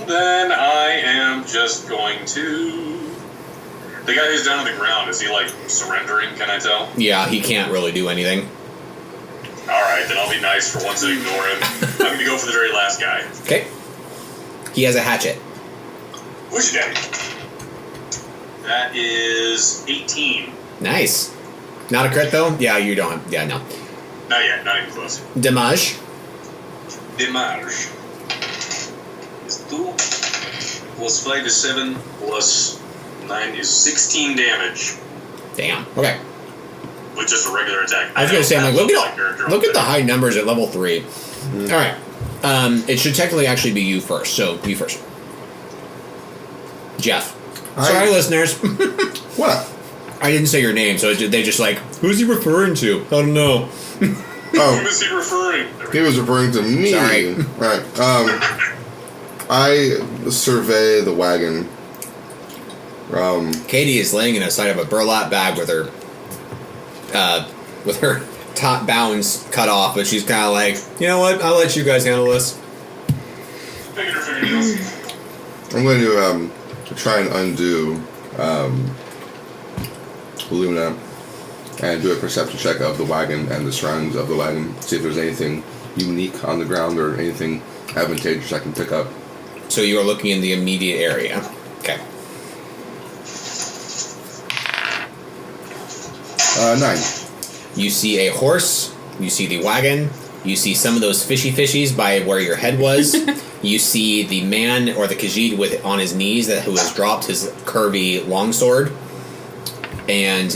Then I am just going to. The guy who's down on the ground, is he like surrendering? Can I tell? Yeah, he can't really do anything. Alright, then I'll be nice for once and ignore him. I'm going to go for the very last guy. Okay. He has a hatchet. Who's your daddy? That is 18. Nice. Not a crit though? Yeah, you don't. Yeah, no. Not yet, not even close. Damage. Damage. Is 2 plus 5 is 7 plus 9 is 16 damage. Damn. Okay. With just a regular attack. I was gonna say, I'm like, look at the high numbers at level 3. Mm. All right. It should technically actually be you first. So you first. Jeff. Sorry, listeners. What? I didn't say your name, so they just like, who's he referring to? I don't know. Who Oh, is he referring? he was referring to me. Sorry. Right. I survey the wagon. Katie is laying in the side of a burlap bag with her top bounds cut off, but she's kind of like, you know what? I'll let you guys handle this. Picking her fingernails. I'm going to try and undo Luna and do a perception check of the wagon and the surroundings of the wagon. See if there's anything unique on the ground or anything advantageous I can pick up. So you are looking in the immediate area. Okay. 9. You see a horse. You see the wagon. You see some of those fishies by where your head was. You see the man or the Khajiit with on his knees who has dropped his curvy longsword. And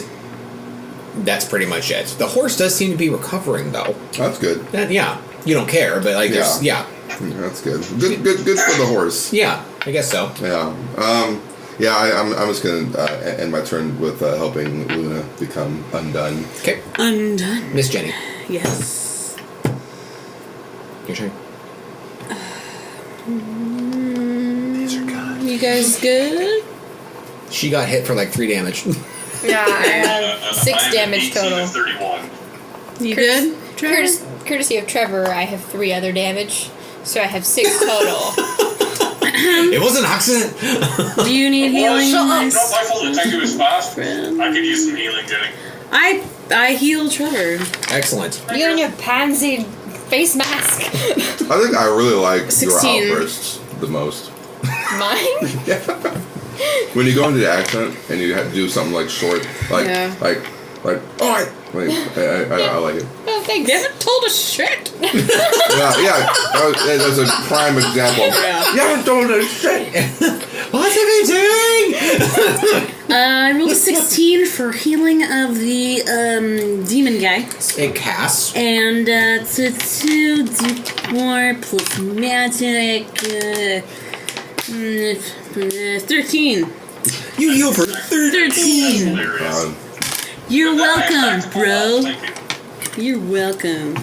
that's pretty much it. The horse does seem to be recovering, though. That's good. Yeah, you don't care, but like, there's Yeah, that's good. Good for the horse. yeah, I guess so. Yeah. I'm just gonna end my turn with helping Luna become undone. Okay, Undone. Miss Jenny, Yes. your turn. You guys good? She got hit for like 3 damage. Yeah, I have 6 I'm damage 18 total. to 31. You good? Trevor? Courtesy of Trevor, I have 3 other damage, so I have 6 total. It was an accident. Do you need healing? Shut up! Nice. Not my fault. Detective is fast. Friend. I could use some healing, Jenny. I healed Trevor. Excellent. You and your pansy face mask. I think I really like 16. your outbursts the most. Mine? When you go into the accent and you have to do something like short, like, Yeah. like, all right. Like, I like it. Oh, thanks. You haven't told us shit. Yeah. That's a prime example. Yeah. You haven't told us shit. What's he doing? I rolled a 16 for healing of the demon guy. It casts. And it's a 2d4 plus magic. 13. You heal for 13. Hilarious. You're welcome, bro. Thank you. You're welcome.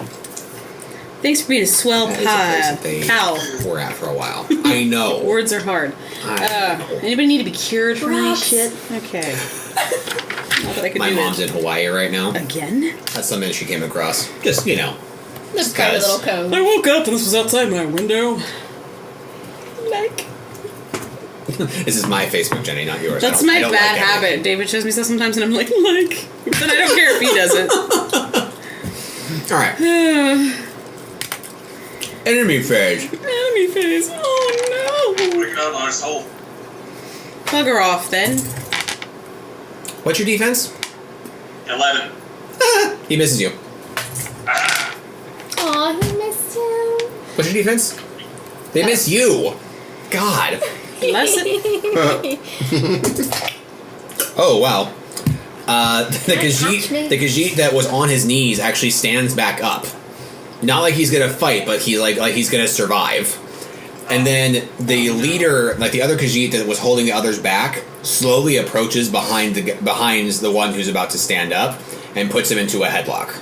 Thanks for being a swell That is a place that they pal. were at for a while. I know. Words are hard. I know. Anybody need to be cured from any Rocks. shit? Okay. Not that I could My do mom's it. in Hawaii right now. Again? That's something she came across. Just, you know. This cute little code. I woke up and this was outside my window. Like, This is my Facebook, Jenny, not yours. That's I my don't bad like habit. David shows me stuff sometimes and I'm like. But I don't care if he doesn't. Alright. Enemy phase. Enemy phase. Oh Bring it out, arsehole. no. Bugger off then. What's your defense? 11. He misses you. aw, he missed him. What's your defense? They miss you. God. Bless it. Oh, wow. The Khajiit that was on his knees actually stands back up. Not like he's gonna fight, but he's like he's gonna survive. And then the leader, like the other Khajiit that was holding the others back, slowly approaches behind the one who's about to stand up and puts him into a headlock.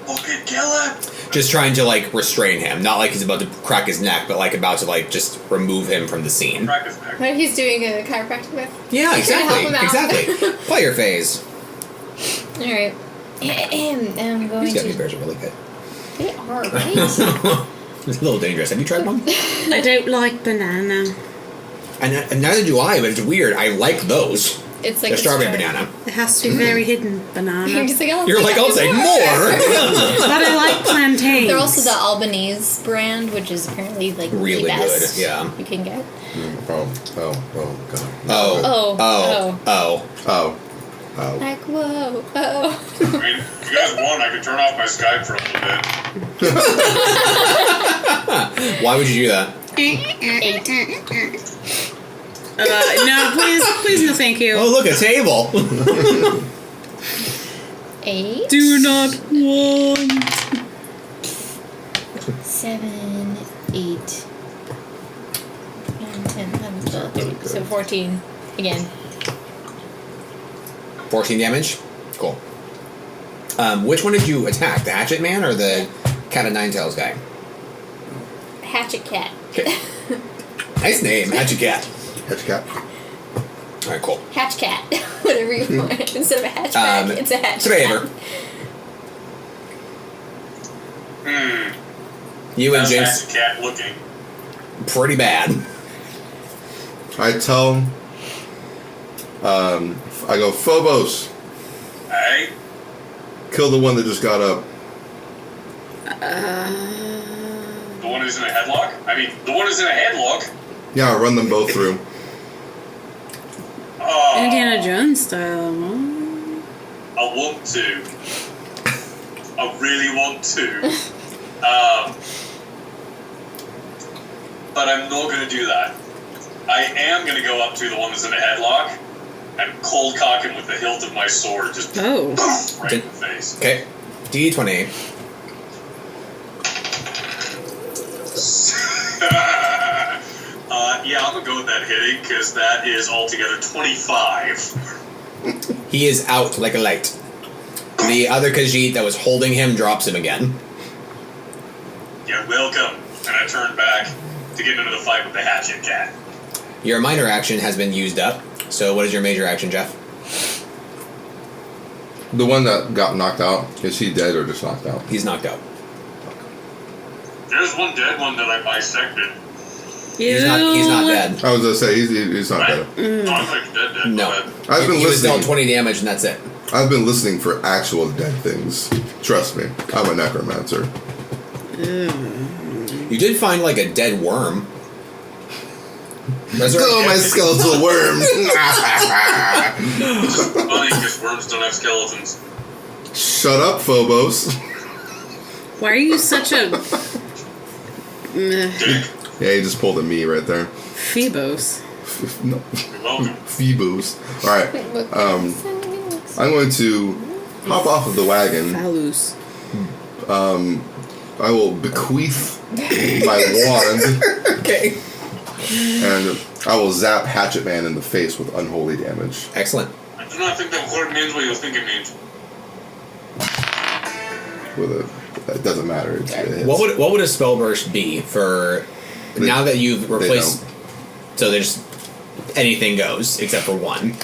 Okay, kill him! Just trying to like restrain him, not like he's about to crack his neck, but like about to like just remove him from the scene. Crack his neck. What he's doing a chiropractic with? Yeah, Trying to help exactly, him out. exactly. Player phase. Alright. I'm going These gummy to. bears are really good. They are, right? It's a little dangerous. Have you tried one? I don't like banana. And neither do I, but it's weird. I like those. It's like The a strawberry banana. It has to be very hidden banana. You're just like, You're like, I'll take more. But I like plantains. They're also the Albanese brand, which is apparently like Really the best good, yeah. you can get. God. Oh. Like, whoa, oh. I mean, if you guys want, I could turn off my Skype for a little bit. Why would you do that? No, please, no, thank you. Oh, look, a table. 8. Do not want. 7, 8, 9, 10, 11, 12, 13. So 14 again. 14 damage. Cool. Which one did you attack? The Hatchet Man or the Cat of Nine Tails guy? Hatchet cat. Okay. Nice name, Hatchet Cat. Hatch cat. All right, cool. Hatch cat. Whatever you want. Instead of a hatchback, it's a hatch Favor. Hmm. You and How's Jinx, that cat looking? pretty bad. I tell I go, Phobos, Hey? kill the one that just got up. The one who's in a headlock? I mean, the one who's in a headlock? Yeah, I'll run them both through. Oh, Indiana Jones style. I want to. I really want to. But I'm not going to do that. I am going to go up to the one that's in a headlock and cold cock him with the hilt of my sword. Just Oh. right in the face. Okay. D20. Yeah, I'm going to go with that hitting because that is altogether 25. He is out like a light. The other Khajiit that was holding him drops him again. You're welcome. And I turn back to get into the fight with the hatchet cat. Your minor action has been used up. So what is your major action, Jeff? The one that got knocked out, is he dead or just knocked out? He's knocked out. There's one dead one that I bisected. He's not dead. I was gonna say he's not Right? dead. Oh, I'm like dead. No. I've been He was dealt listening. 20 damage and that's it. I've been listening for actual dead things. Trust me, I'm a necromancer. You did find like a dead worm. Go, my skeletal worm! It's funny because worms don't have skeletons. Shut up, Phobos. Why are you such a Dick. Yeah, he just pulled a me right there. Phoebos? No, You're welcome. Phobos. All right, I'm going to hop off of the wagon. Phallus. I will bequeath my wand, Okay. and I will zap Hatchet Man in the face with unholy damage. Excellent. I do not think that word means what you think it means. It doesn't matter. It hits. What would a spell burst be for now that you've replaced? So there's anything goes except for one.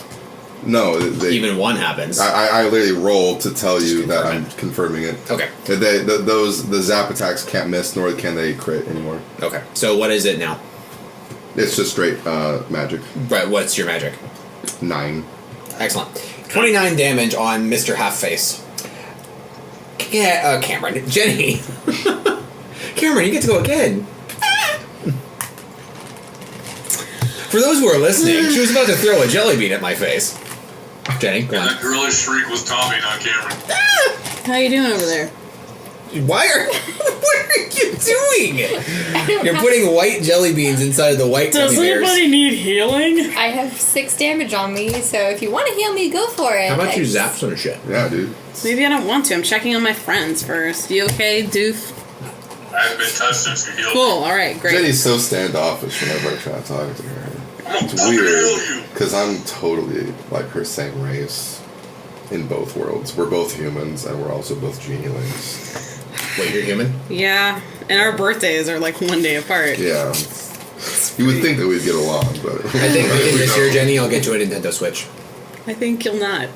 No, Even one happens. I literally roll to tell you that I'm confirming it. Okay. The zap attacks can't miss, nor can they crit anymore. Okay. So what is it now? It's just straight magic. Right. What's your magic? 9. Excellent. 29 damage on Mr. Half-Face. Yeah, Cameron. Jenny. Cameron, you get to go again. For those who are listening, she was about to throw a jelly bean at my face. Jenny, go And on. that girlish shriek was Tommy, not Cameron. How you doing over there? What are you doing? You're putting white jelly beans inside of the white Does gummy bears. anybody need healing? I have 6 damage on me, so if you want to heal me, go for it. How about you zap some shit? Yeah, dude. Maybe I don't want to. I'm checking on my friends first. You okay, doof? I haven't been touched since you healed Cool. All right. Great. Jenny's so standoffish whenever I try to talk to her. me. I'm It's gonna fucking heal weird, you. because I'm totally like her same race in both worlds. We're both humans, and we're also both genielings. Wait, you're human? Yeah. And our birthdays are like one day apart. Yeah. You would think that we'd get along, but I think this year, Jenny, I'll get you a Nintendo Switch. I think you'll not. I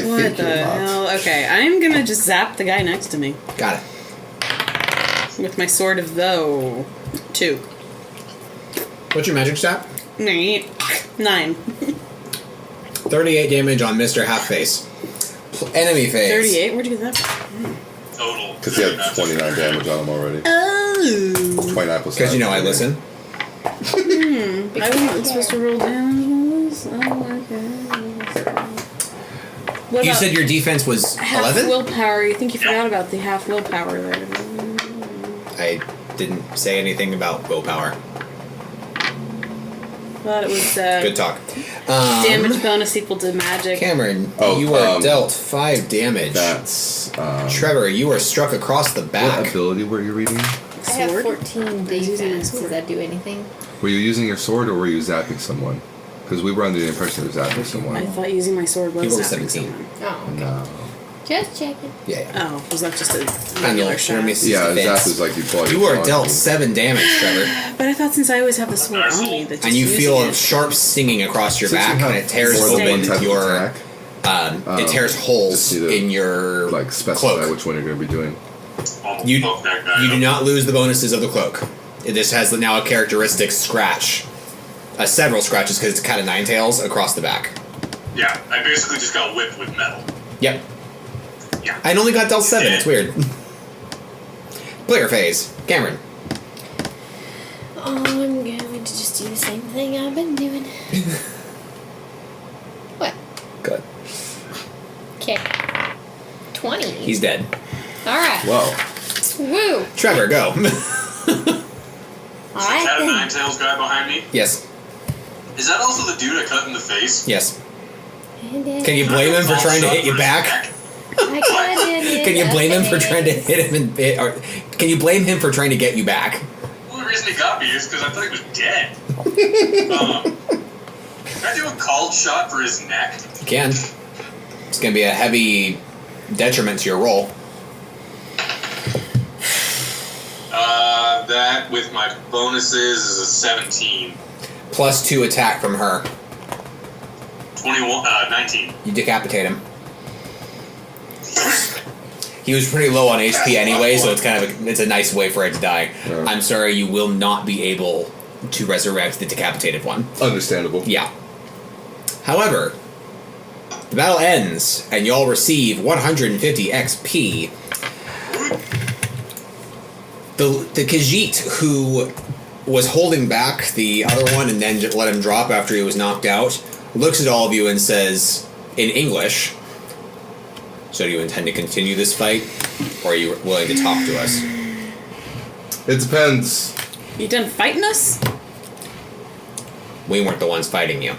What think the you're not. hell? Okay, I'm gonna just zap the guy next to me Got it. with my sword of though. 2. What's your magic stat? 9. 38 damage on Mr. Half Face. Enemy phase. 38? Where'd you get that from? Total. Because he had 29 damage on him already. Oh. 29%. Because you know I listen. I wasn't supposed to roll damage. Oh, okay. What You about said your defense was half 11? willpower? You think you forgot about the half willpower there. I didn't say anything about willpower. Thought it was Good talk. damage bonus equal to magic. Cameron, Oh, you are dealt 5 damage. That's. Trevor, you are struck across the What back. ability were you reading? I have Sword? 14 using my defense. Does sword. that do anything? Were you using your sword or were you zapping someone? Because we were under the impression of zapping I someone. thought using my sword was He rolled a zapping 17. someone. Oh, okay. No. Just checking. Yeah. Oh, was that just a I know. regular shot? Let me see. Yeah, Defense. zap is like you pull out You your are sword. dealt 7 damage, Trevor. But I thought since I always have the sword on me, that just And you using feel a it- sharp stinging across your Since you back, have and it tears more than one open type of your. attack, It tears holes just need to, in your like specify cloak. which one you're going to be doing. Almost You fucked that guy you do up. not lose the bonuses of the cloak. This has now a characteristic scratch, several scratches because it's kind of 9 tails across the back. Yeah, I basically just got whipped with metal. Yep. Yeah. I only got dealt 7. It's weird. Player phase. Cameron. I'm going to just do the same thing I've been doing. What? Good. Okay. 20. He's dead. Alright. Whoa. Woo! Trevor, go. Is that a Alright Nine Tails guy behind me? Yes. Is that also the dude I cut in the face? Yes. then. Can you blame him for trying to hit you back? Can you blame him for trying to hit him or can you blame him for trying to get you back? Well, the reason he got me is because I thought he was dead. Can I do a called shot for his neck? You can. It's gonna be a heavy detriment to your roll. That with my bonuses is a 17. Plus 2 attack from her. 19. You decapitate him. He was pretty low on HP anyway, so it's a nice way for it to die. Yeah. I'm sorry, you will not be able to resurrect the decapitated one. Understandable. Yeah. However, the battle ends, and y'all receive 150 XP. The Khajiit, who was holding back the other one and then just let him drop after he was knocked out, looks at all of you and says, in English, "So do you intend to continue this fight, or are you willing to talk to us?" It depends. You done fighting us? We weren't the ones fighting you.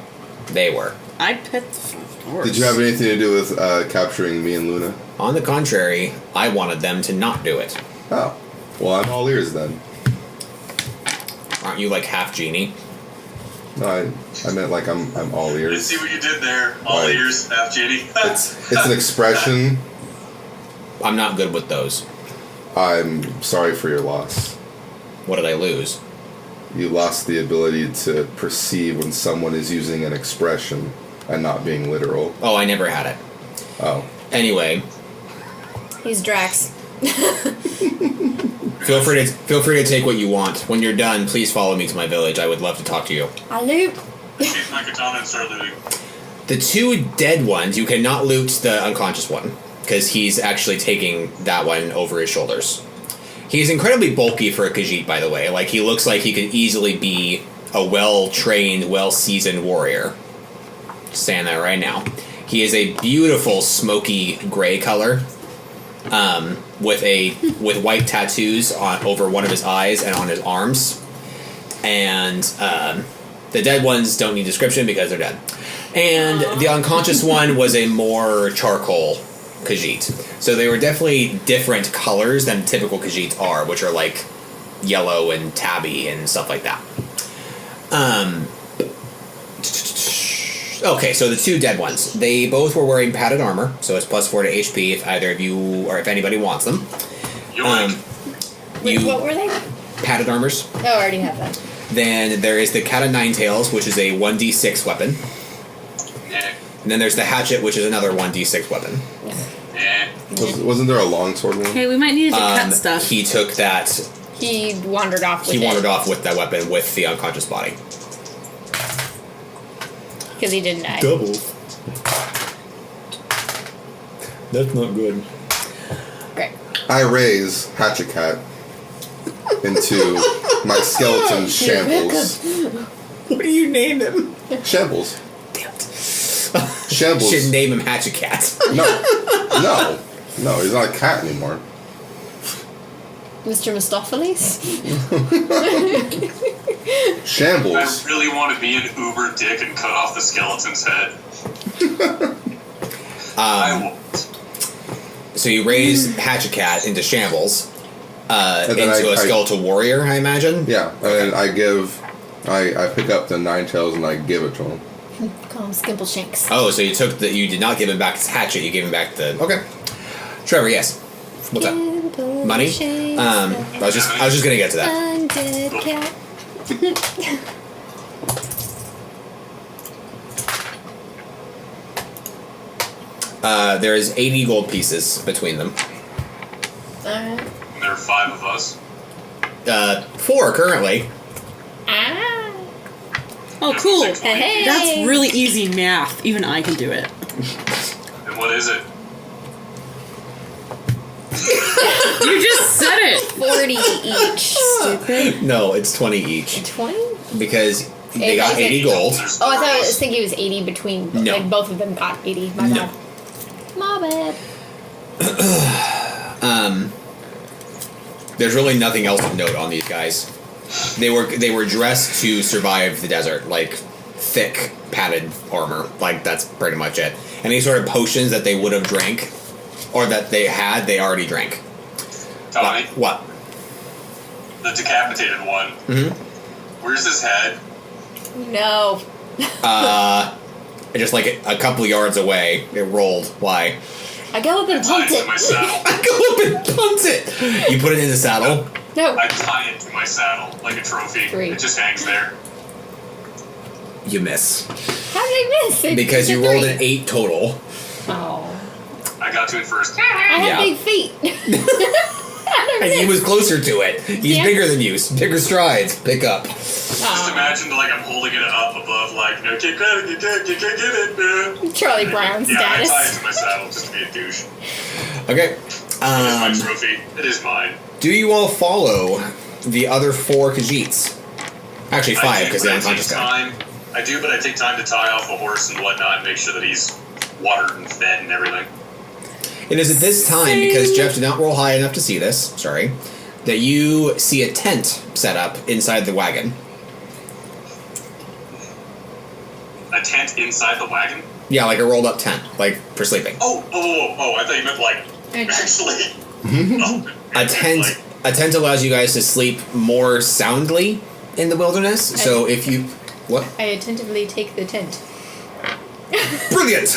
They were. I pet the horse. Did you have anything to do with capturing me and Luna? On the contrary, I wanted them to not do it. Oh. Well, I'm all ears then. Aren't you like half genie? No, I meant like I'm all Let's ears. see what you did there. All Right. ears, half genie. It's an expression. I'm not good with those. I'm sorry for your loss. What did I lose? You lost the ability to perceive when someone is using an expression and not being literal. Oh, I never had it. Oh. Anyway, He's Drax. feel free to take what you want. When you're done, please follow me to my village. I would love to talk to you. I loop. Sheath my katana and start looting. The 2 dead ones, you cannot loot the unconscious one, because he's actually taking that one over his shoulders. He's incredibly bulky for a Khajiit, by the way. Like, he looks like he could easily be a well-trained, well-seasoned warrior. Just saying that right now. He is a beautiful, smoky gray color, with white tattoos over one of his eyes and on his arms. And the dead ones don't need description because they're dead. And the unconscious one was a more charcoal Khajiit. So they were definitely different colors than typical Khajiits are, which are like yellow and tabby and stuff like that. Okay, so the 2 dead ones. They both were wearing padded armor, so it's plus 4 to HP if either of you or if anybody wants them. Yoink. Wait, You what were they? padded armors. Oh, I already have that. Then there is the Cat of Nine Tails, which is a 1d6 weapon. And then there's the hatchet, which is another 1d6 weapon. Wasn't there a longsword one? Okay, we might need to cut stuff. He took that. He wandered off with He wandered off with that weapon with the unconscious body. Because he didn't die. Double. That's not good. Great. I raise Hatchet Cat into my skeleton shambles. What do you name him? Shambles. Damn it. Shambles. Should name him Hatchet Cat. No, he's not a cat anymore. Mr. Mistopheles? Shambles. I really want to be an uber dick and cut off the skeleton's head. I won't. So you raise Hatchet Cat into Shambles, And then into a skeletal warrior, I imagine? Yeah, and I pick up the Nine Tails and I give it to him. Call him Skimbleshanks. Oh, so you did not give him back his hatchet, you gave him back the... Okay. Trevor, yes. What's up? Money? I was just gonna get to that. Undead cat. There's 80 gold pieces between them. Alright. There are 5 of us. 4 currently. Ah. Oh, cool. Hey. That's really easy math. Even I can do it. And what is it? You just said it. 40 each. Stupid. No, it's 20 each. 20? Because they got 80 gold. There's Oh, I 4 thought I of was us. thinking it was 80 between. No. Like both of them got 80. My No. bad. My bad. There's really nothing else of note on these guys. They were dressed to survive the desert, like thick padded armor. Like that's pretty much it. Any sort of potions that they would have drank, or that they had, they already drank. Tommy, What? the decapitated one. Mm-hmm. Where's his head? No. Just like a couple yards away, it rolled. Why? I go up and Tie punt it to my it. saddle. I go up and punt it. You put it in the saddle. No. I tie it to my saddle like a trophy. 3. It just hangs there. You miss How did I miss it? because you It's a rolled 3. an 8 total. Oh. I got to it first. I have Yeah. big feet. And he was closer to it. He's Yeah. bigger than you. Bigger strides. Pick up. Just imagine like I'm holding it up above, like, no, get it, man. Charlie Brown Yeah, I tie it status. to my saddle just to be a douche. Okay. It is my trophy. It is mine. Do you all follow the other 4 Khajiits? Actually, 5 I do, because but the I take unconscious guy. time. I do, but I take time to tie off a horse and whatnot and make sure that he's watered and fed and everything. It is at this time, because Jeff did not roll high enough to see this, sorry, that you see a tent set up inside the wagon. A tent inside the wagon? Yeah, like a rolled up tent, like for sleeping. Oh, I thought you meant like, actually. Oh, A tent allows you guys to sleep more soundly in the wilderness. So if you... What? I attentively take the tent. Brilliant!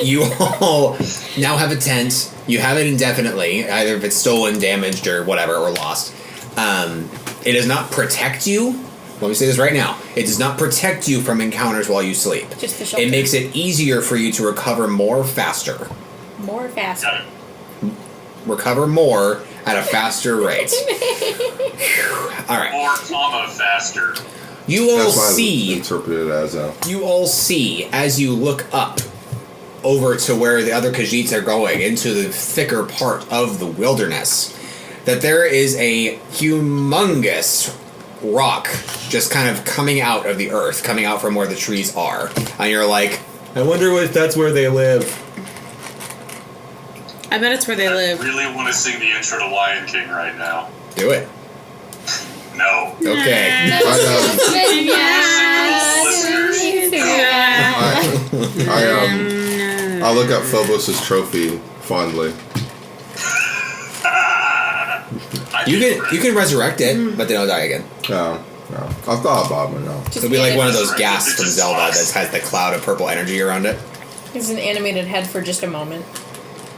You all now have a tent. You have it indefinitely, either if it's stolen, damaged, or whatever, or lost. It does not protect you. Let me say this right now. It does not protect you from encounters while you sleep. Just the shelter. It makes it easier for you to recover more faster. More fast. got it. Recover more at a faster rate. Whew. All right. Or, faster. You all That's why I see... interpreted it as a... You all see, as you look up over to where the other Khajiits are going, into the thicker part of the wilderness, that there is a humongous rock just kind of coming out of the earth, coming out from where the trees are. And you're like, I wonder if that's where they live. I bet it's where they I live. really want to sing the intro to Lion King right now. Do it. No. Okay. I look at Phobos' trophy fondly. You can resurrect it, but then it'll die again. No. I've thought about it, no. It'll be like one of those Resurrect it, gas it from just Zelda that sucks. has the cloud of purple energy around it. It's an animated head for just a moment.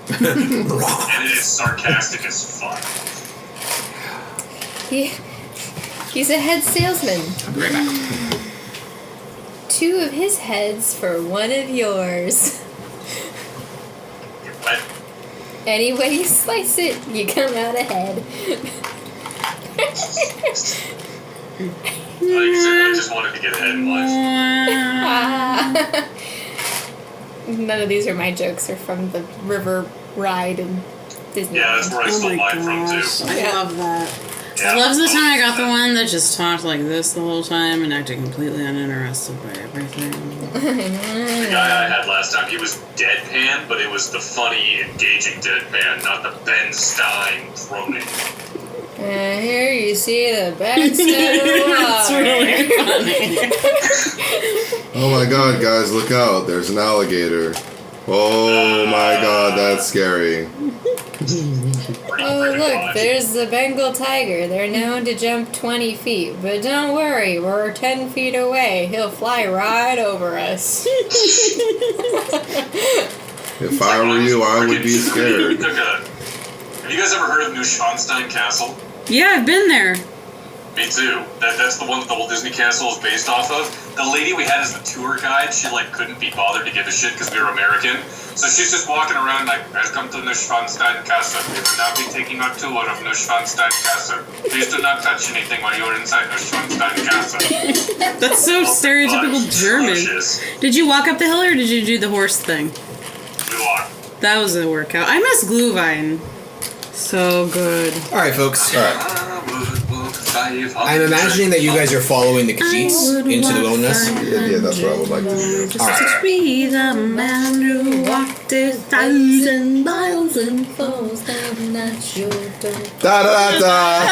And it is sarcastic as fuck. Yeah. He's a head salesman. I'll be right back. 2 of his heads for 1 of yours. What? Any way you slice it, you come out ahead. I just wanted to get ahead in life. None of these are my jokes. They're from the river ride in Disney. Yeah, that's where I stole mine from too. I love that. Yeah. I love the time I got the one that just talked like this the whole time and acted completely uninterested by everything. The guy I had last time, he was deadpan, but it was the funny, engaging deadpan, not the Ben Stein droning. And here you see the backside of the It's really funny. Oh my god, guys, look out. There's an alligator. Oh my god, that's scary. Oh, look, there's the Bengal tiger. They're known to jump 20 feet, but don't worry, we're 10 feet away. He'll fly right over us. If I were you, I would be scared. Have you guys ever heard of Neuschwanstein Castle? Yeah, I've been there. Me too. That's the one that the Walt Disney Castle is based off of. The lady we had as the tour guide, she couldn't be bothered to give a shit because we were American. So she's just walking around like, welcome to Neuschwanstein Castle. We will now be taking a tour of Neuschwanstein Castle. Please do not touch anything while you are inside Neuschwanstein Castle. That's so stereotypical German. Atrocious. Did you walk up the hill or did you do the horse thing? We walk. That was a workout. I miss Glühwein. So good. All right, folks. Alright. I'm imagining that you guys are following the Khajiits into the wilderness. Yeah, that's what I would like to do. Just to be the man who walked 1,000 miles and Foes have not your door. Da da da!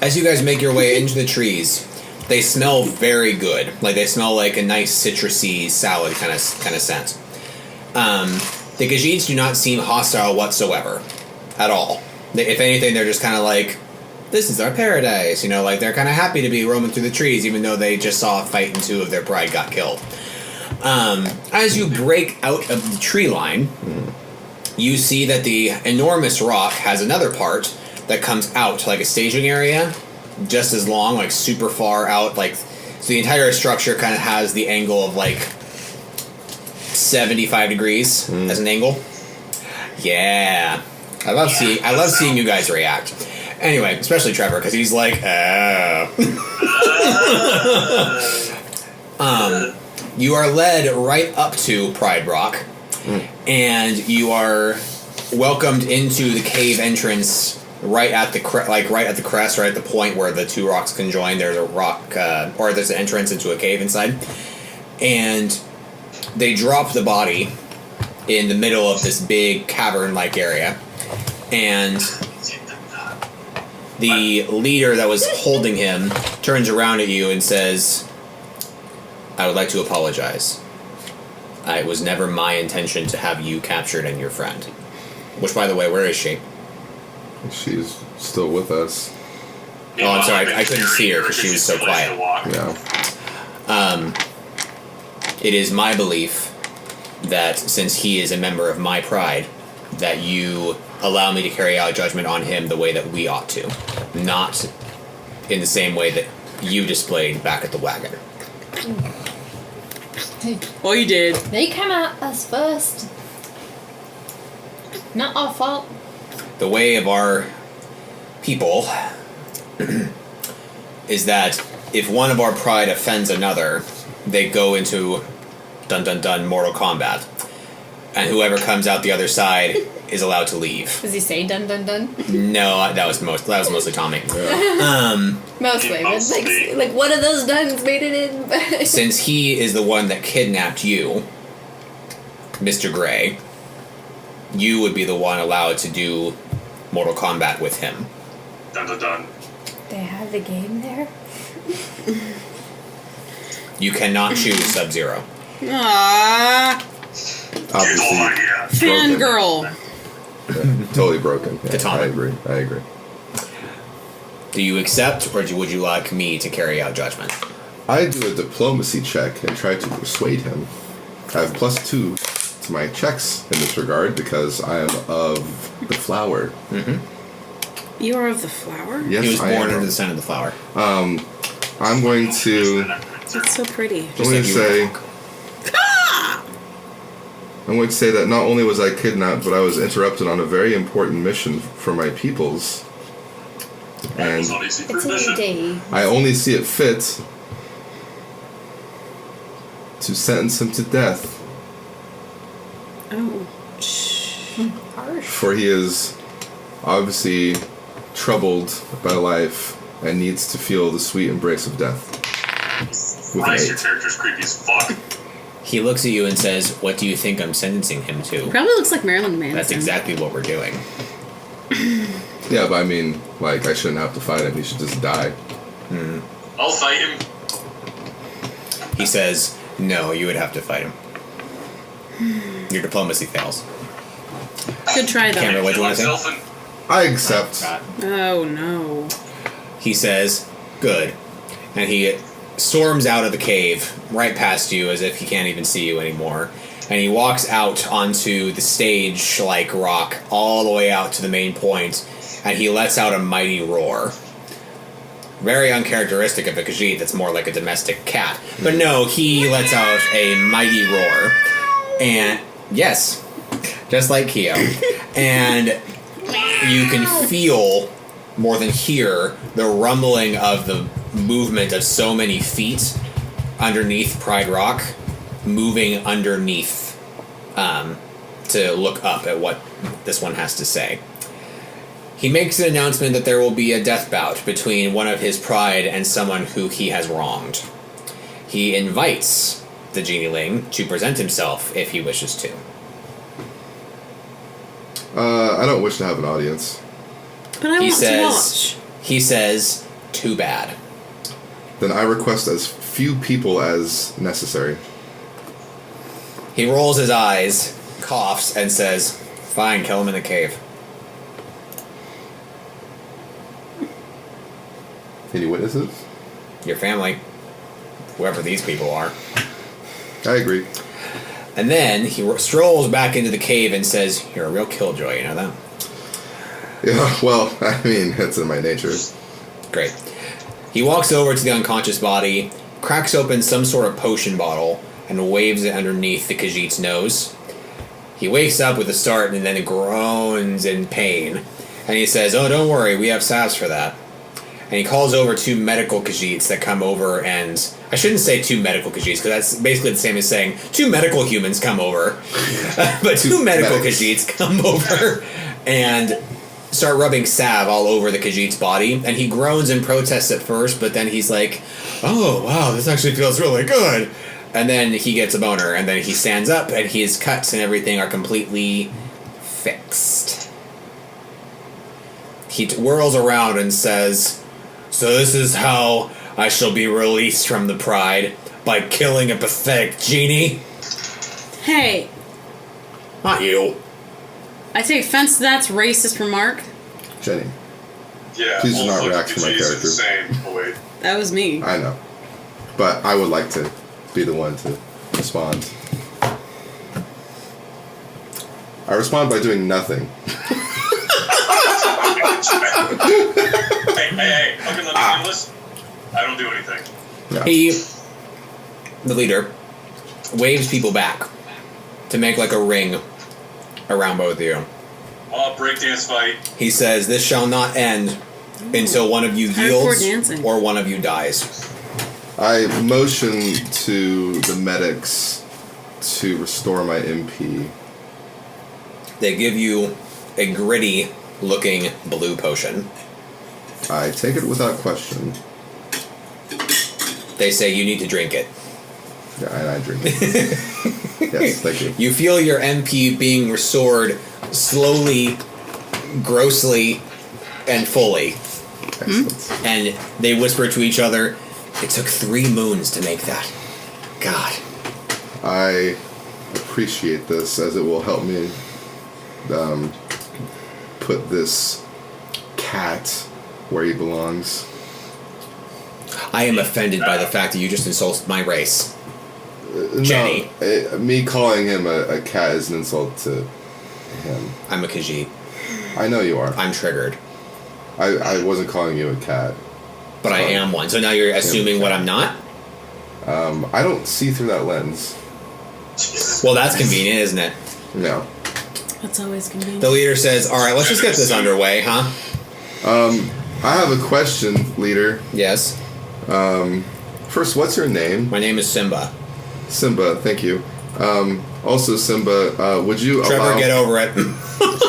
As you guys make your way into the trees, they smell very good. Like they smell like a nice citrusy salad kind of scent. The Khajiits do not seem hostile whatsoever, at all. If anything, they're just kind of like, this is our paradise. You know, like they're kind of happy to be roaming through the trees, even though they just saw a fight and 2 of their pride got killed. As you break out of the tree line, you see that the enormous rock has another part that comes out, like a staging area, just as long, like super far out. Like, so the entire structure kind of has the angle of like 75 degrees as an angle. Yeah, I love seeing you guys react. Anyway, especially Trevor, because he's like, you are led right up to Pride Rock, and you are welcomed into the cave entrance right at the crest, right at the point where the 2 rocks conjoin. There's a rock, or there's an entrance into a cave inside, and they drop the body in the middle of this big cavern-like area, and the leader that was holding him turns around at you and says, I would like to apologize. It was never my intention to have you captured and your friend. Which, by the way, where is she? She's still with us. Oh, I'm sorry, I couldn't see her because she was so quiet. Yeah. It is my belief that since he is a member of my pride, that you allow me to carry out judgment on him the way that we ought to. Not in the same way that you displayed back at the wagon. Oh, you did. They come at us first. Not our fault. The way of our people is that if one of our pride offends another, they go into dun-dun-dun Mortal Kombat. And whoever comes out the other side is allowed to leave. Does he say dun dun dun? No, that was mostly Tommy. Mostly. But like one of those duns made it in. Since he is the one that kidnapped you, Mr. Gray, you would be the one allowed to do Mortal Kombat with him. Dun dun dun. They have the game there? You cannot choose Sub-Zero. Aww. Obviously, Fangirl. yeah, totally broken. Yeah, Katana. I agree. Do you accept, or would you like me to carry out judgment? I do a diplomacy check and try to persuade him. I have +2 my checks in this regard because I am of the flower. Mm-hmm. You are of the flower? Yes, He was I born am. into the sign of the flower. I'm going to. It's so pretty. I'm going to say. I'm going to say that not only was I kidnapped, but I was interrupted on a very important mission for my peoples. That And was not easy for It's a a mission. day. I only see it fit to sentence him to death, Oh. Harsh. for he is obviously troubled by life and needs to feel the sweet embrace of death. With Christ, your hate. character's creepy as fuck. He looks at you and says, "What do you think I'm sentencing him to?" Probably looks like Marilyn Manson. That's exactly what we're doing. Yeah, but I mean, like, I shouldn't have to fight him. He should just die. I'll fight him. He says, "No, you would have to fight him. Your diplomacy fails." Good try, though. Cameron, what do you want to say? Myself and- I accept. Oh, no. He says, "Good," and he storms out of the cave right past you as if he can't even see you anymore. And he walks out onto the stage-like rock all the way out to the main point, and he lets out a mighty roar. Very uncharacteristic of a Khajiit. That's more like a domestic cat. But no, he lets out a mighty roar, and yes, just like Keo, and you can feel more than hear the rumbling of the movement of so many feet underneath Pride Rock, moving underneath to look up at what this one has to say. He makes an announcement that there will be a death bout between one of his pride and someone who he has wronged. He invites the Genieling to present himself if he wishes to. I don't wish to have an audience. But I He want says, to watch. he says, "Too bad." Then I request as few people as necessary. He rolls his eyes, coughs, and says, "Fine, kill him in the cave." Any witnesses? Your family. Whoever these people are. I agree. And then he strolls back into the cave and says, "You're a real killjoy, you know that?" Yeah, well, I mean, it's in my nature. Great. He walks over to the unconscious body, cracks open some sort of potion bottle, and waves it underneath the Khajiit's nose. He wakes up with a start and then groans in pain. And he says, "Oh, don't worry, we have salves for that." And he calls over two medical Khajiits that come over and... I shouldn't say two medical Khajiits, because that's basically the same as saying two medical humans come over. But two medical medics. Khajiits come over and start rubbing salve all over the Khajiit's body. And he groans and protests at first, but then he's like, "Oh, wow, this actually feels really good." And then he gets a boner, and then he stands up, and his cuts and everything are completely fixed. He whirls around and says, "So this is how I shall be released from the pride, by killing a pathetic genie?" Hey, Not you. I take offense to that's racist remark. Jenny, Yeah, Please do all not fucking react to my Khajiits are the character. same. Oh, wait. That was me. I know. But I would like to be the one to respond. I respond by doing nothing. Hey, fucking let me do this. I don't do anything. Yeah. He, the leader, waves people back to make like a ring around both of you. Breakdance fight. He says, "This shall not end until one of you Hardcore yields dancing. or one of you dies." I motion to the medics to restore my MP. They give you a gritty looking blue potion. I take it without question. They say you need to drink it. Yeah, and I drink it. Yes, thank you. You feel your MP being restored slowly, grossly, and fully. Excellent. And they whisper to each other, "It took 3 moons to make that. God." I appreciate this as it will help me put this cat where he belongs. I am offended by the fact that you just insulted my race. Jenny. No, me calling him a cat is an insult to him. I'm a Khajiit. I know you are. I'm triggered. I wasn't calling you a cat. But I am one. So now you're assuming what I'm not? I don't see through that lens. Well, that's convenient, isn't it? No. That's always convenient. The leader says, alright, let's just get this underway, huh? I have a question, leader. Yes. First, what's your name? My name is Simba. Simba, thank you. Also, Simba, would you Trevor, allow... get over it.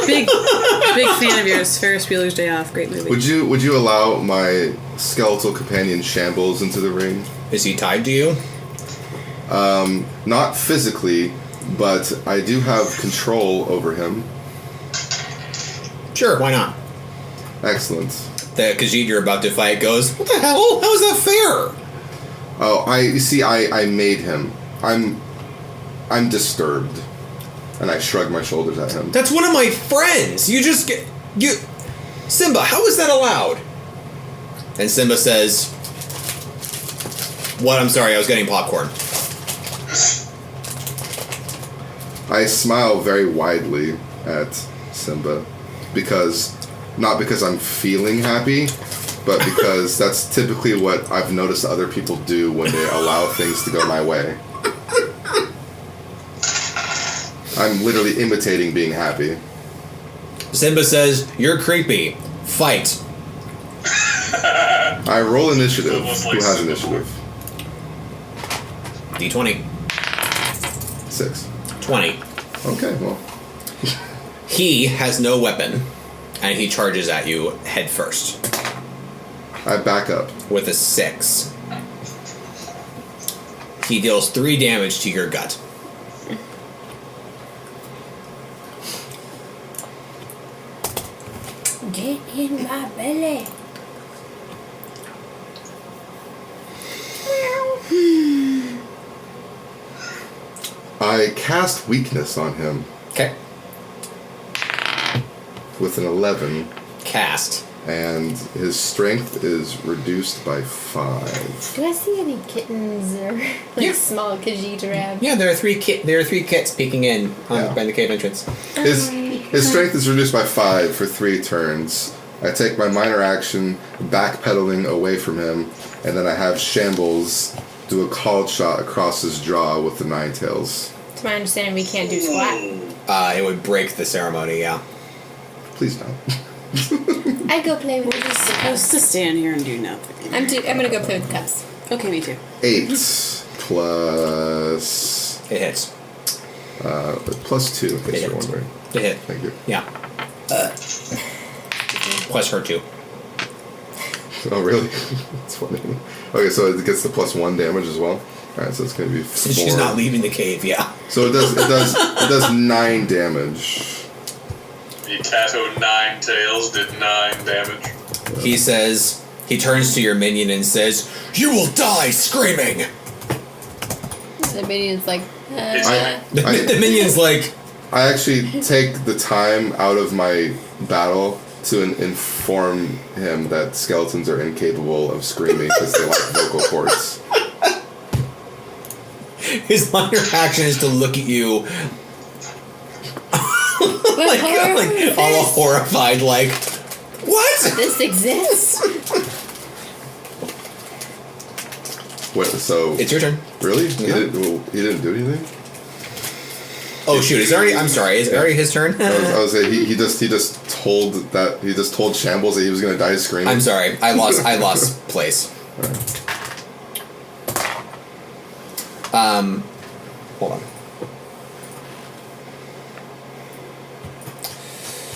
Big fan of yours. Ferris Bueller's Day Off. Great movie. Would you allow my skeletal companion Shambles into the ring? Is he tied to you? Not physically, but I do have control over him. Sure, why not? Excellent. The Khajiit you're about to fight goes, what the hell? How is that fair? Oh, I made him. I'm disturbed. And I shrug my shoulders at him. That's one of my friends. You Simba, how is that allowed? And Simba says, what? I'm sorry, I was getting popcorn. I smile very widely at Simba not because I'm feeling happy, but because that's typically what I've noticed other people do when they allow things to go my way. I'm literally imitating being happy. Simba says, you're creepy. Fight. I roll initiative. Who has initiative? D20. 6. 20. Okay, well. He has no weapon, and he charges at you head first. I back up. With a 6. He deals 3 damage to your gut. Get in my belly. I cast weakness on him Okay. with an 11, Cast. and his strength is reduced by 5. Do I see any kittens or Yeah. small Khajiit around? Yeah, there are 3 kits peeking in by the cave entrance. His strength is reduced by 5 for 3 turns. I take my minor action, backpedaling away from him, and then I have Shambles do a called shot across his jaw with the 9 tails. To my understanding, we can't do squat. It would break the ceremony, yeah. Please don't. I go play with We're just supposed to stand here and do nothing. I'm gonna go play with the cups. Okay, me too. 8 plus... It hits. plus 2, in case you're wondering. It hit. Thank you. Yeah. Plus her 2. Oh, really? That's funny. Okay, so it gets the plus 1 damage as well. All right, so it's going to be 4. Since she's not leaving the cave, yeah. So it does 9 damage. The Tato 9 tails did 9 damage. He says, he turns to your minion and says, you will die screaming! The minion's like, The minion's like, I actually take the time out of my battle to inform him that skeletons are incapable of screaming because they lack vocal cords. his minor action is to look at you like all horrified, like, what? this exists? What? So It's your turn. really? Yeah. He didn't do anything. Oh shoot! Is it already? I'm sorry. Is it already his turn? I was saying he just told Shambles that he was going to die screaming. I'm sorry. I lost place. Hold on.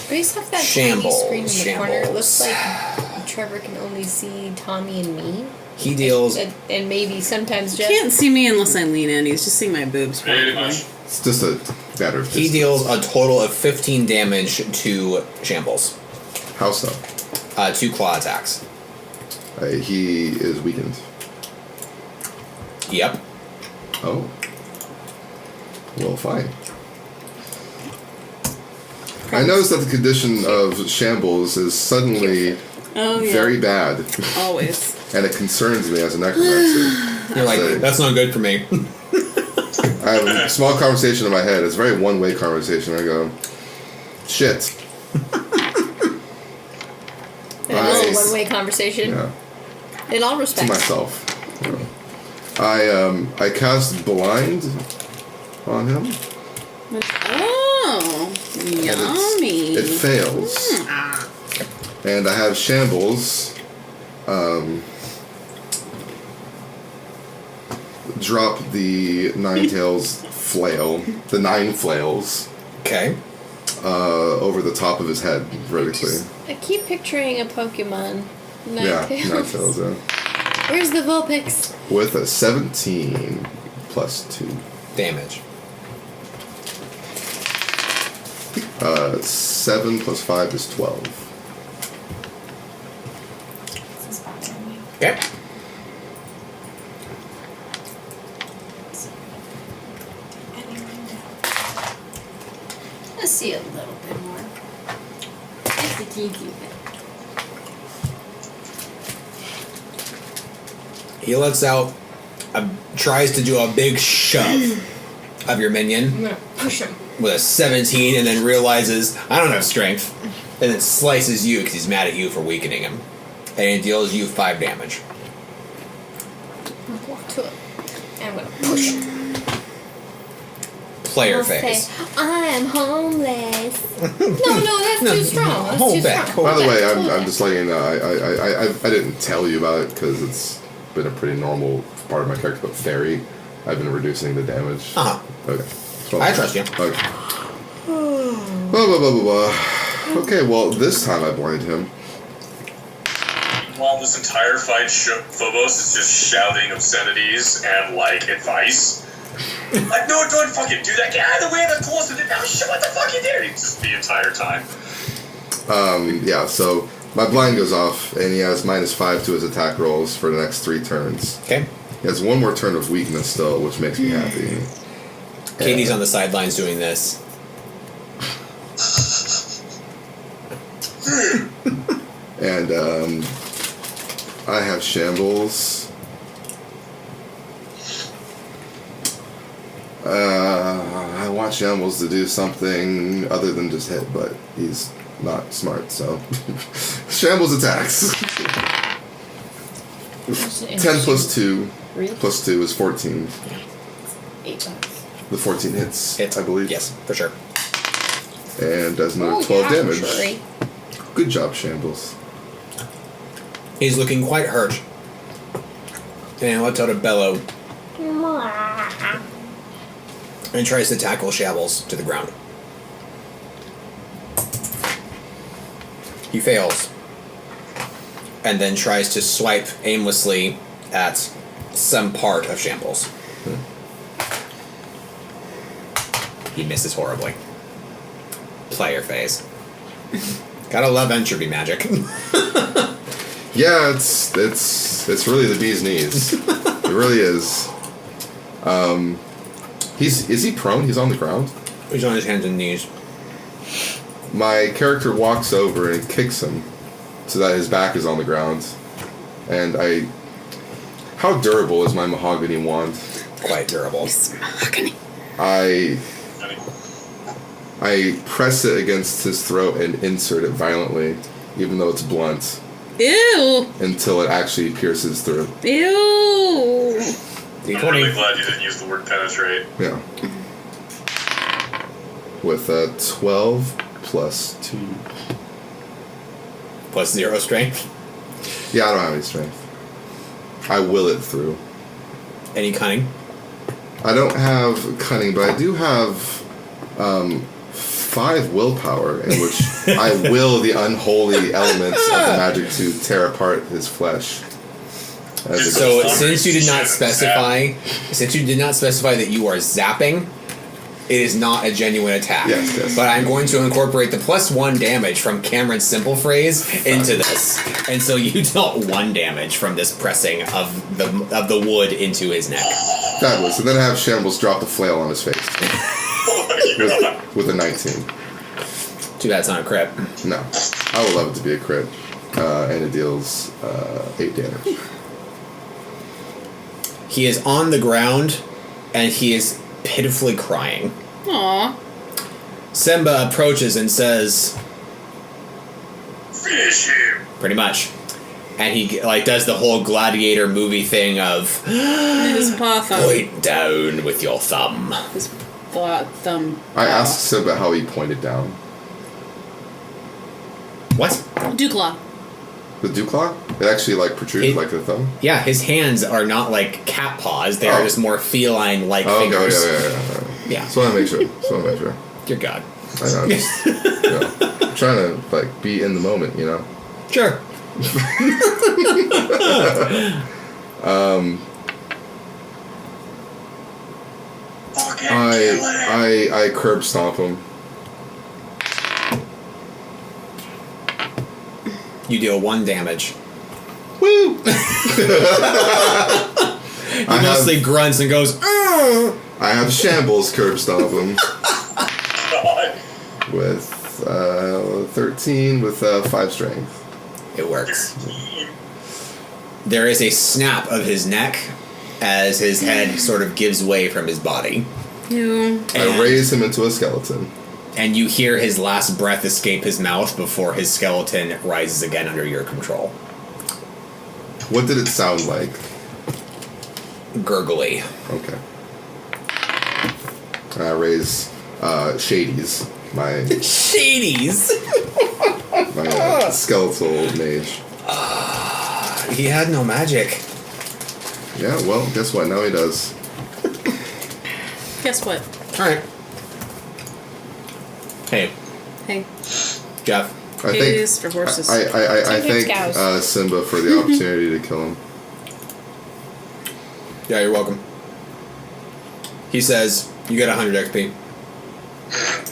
Based off that Shambles, screen in the corner, it looks shambles. like Trevor can only see Tommy and me. He deals. And maybe sometimes You Jeff. can't see me unless I lean in. He's just seeing my boobs. Pretty probably. much. It's just a matter of He distance. deals a total of 15 damage to Shambles. How so? 2 claw attacks. He is weakened. Yep. Oh. Well, fine. I noticed that the condition of Shambles is suddenly Oh yeah. very bad, Always. and it concerns me as a necromancer. You're like, So- that's not good for me. I have a small conversation in my head. It's a very one-way conversation. I go, shit. It's a one-way conversation. Yeah. In all To respects. myself. I cast blind on him. Oh, yummy. It fails. And I have shambles. Drop the Ninetales flail, the 9 flails, Okay. over the top of his head vertically. I keep picturing a Pokemon. Yeah, Ninetales. Ninetales, yeah. Where's the Vulpix? With a 17 plus 2. Damage. 7 plus 5 is 12. This is bothering me. Okay. Let's see a little bit more. Just a teensy bit. He lets out, tries to do a big shove of your minion I'm gonna push him. with a 17, and then realizes I don't have strength, and then slices you because he's mad at you for weakening him, and it deals you 5 damage. I'm gonna walk to it. And I'm gonna push him. Player I'll phase. say, I am homeless. no, that's too strong. That's hold too back, strong. By the way, Hold I'm back. just letting you know, I didn't tell you about it because it's been a pretty normal part of my character, but fairy, I've been reducing the damage. Uh-huh. Okay. So- I trust you. Okay. Blah, blah, blah, blah, blah. Okay, well, this time I blind him. While this entire fight, Phobos is just shouting obscenities and, like, advice. Like, no, don't fucking do that. Get out of the way, that's close to it. Now, shit, what the fuck you doing? Just the entire time. Yeah, so my blind goes off, and he has -5 to his attack rolls for the next 3 turns. Okay. He has 1 more turn of weakness still, which makes me happy. Katie's on the sidelines doing this. And I have shambles. I want shambles to do something other than just hit, but he's not smart, so shambles attacks. 10 plus 2 plus 2 is 14. 8 bucks. The 14 hits, Hits. I believe. Yes, for sure. And does another Oh, 12 yeah, damage. actually. Good job, shambles. He's looking quite hurt. And lets out a bellow and tries to tackle Shambles to the ground. He fails. And then tries to swipe aimlessly at some part of Shambles. He misses horribly. Player phase. Gotta love entropy magic. Yeah, it's really the bee's knees. It really is. Is he prone? He's on the ground. He's on his hands and knees. My character walks over and kicks him so that his back is on the ground. And how durable is my mahogany wand? Quite durable. I press it against his throat and insert it violently, even though it's blunt, Ew. until it actually pierces through. Ew. I'm really glad you didn't use the word penetrate. Yeah. With a 12 plus 2. Plus 0 strength. Yeah, I don't have any strength. I will it through. Any cunning? I don't have cunning, but I do have 5 willpower, in which I will the unholy elements of the magic to tear apart his flesh. So since you did not specify that you are zapping, it is not a genuine attack. Yes. But I'm going to incorporate the +1 damage from Cameron's simple phrase into this, and so you dealt 1 damage from this pressing of the wood into his neck. Fabulous. And then I have Shambles drop the flail on his face with a 19. Too bad it's not a crit. No, I would love it to be a crit, and it deals 8 damage. He is on the ground, and he is pitifully crying. Aw. Simba approaches and says, Finish him. pretty much. And he like does the whole gladiator movie thing of His paw thumb. point down with your thumb. His thumb. I asked Simba how he pointed down. What? Dewclaw. The dew claw? It actually like protruded like the thumb? Yeah, his hands are not like cat paws. They are just more feline-like Oh, okay, fingers. yeah. Yeah. Just want to make sure. Dear God. I know. Just, I'm trying to like be in the moment, you know. Sure. Fucking kill him. I curb stomp him. You deal 1 damage. Woo! He mostly grunts and goes, "Ugh." I have shambles curb stomp him God. with 13 with 5 strength. It works. There is a snap of his neck as his head sort of gives way from his body. Yeah. I raise him into a skeleton. And you hear his last breath escape his mouth before his skeleton rises again under your control. What did it sound like? Gurgly. Okay. I raise Shades, my Shadies! skeletal mage. He had no magic. Yeah, well, guess what? Now he does. Guess what? Alright. Hey, Hey. Jeff. I Is think for horses. I Two thank cows. Simba for the opportunity to kill him. Yeah, you're welcome. He says, you get 100 XP.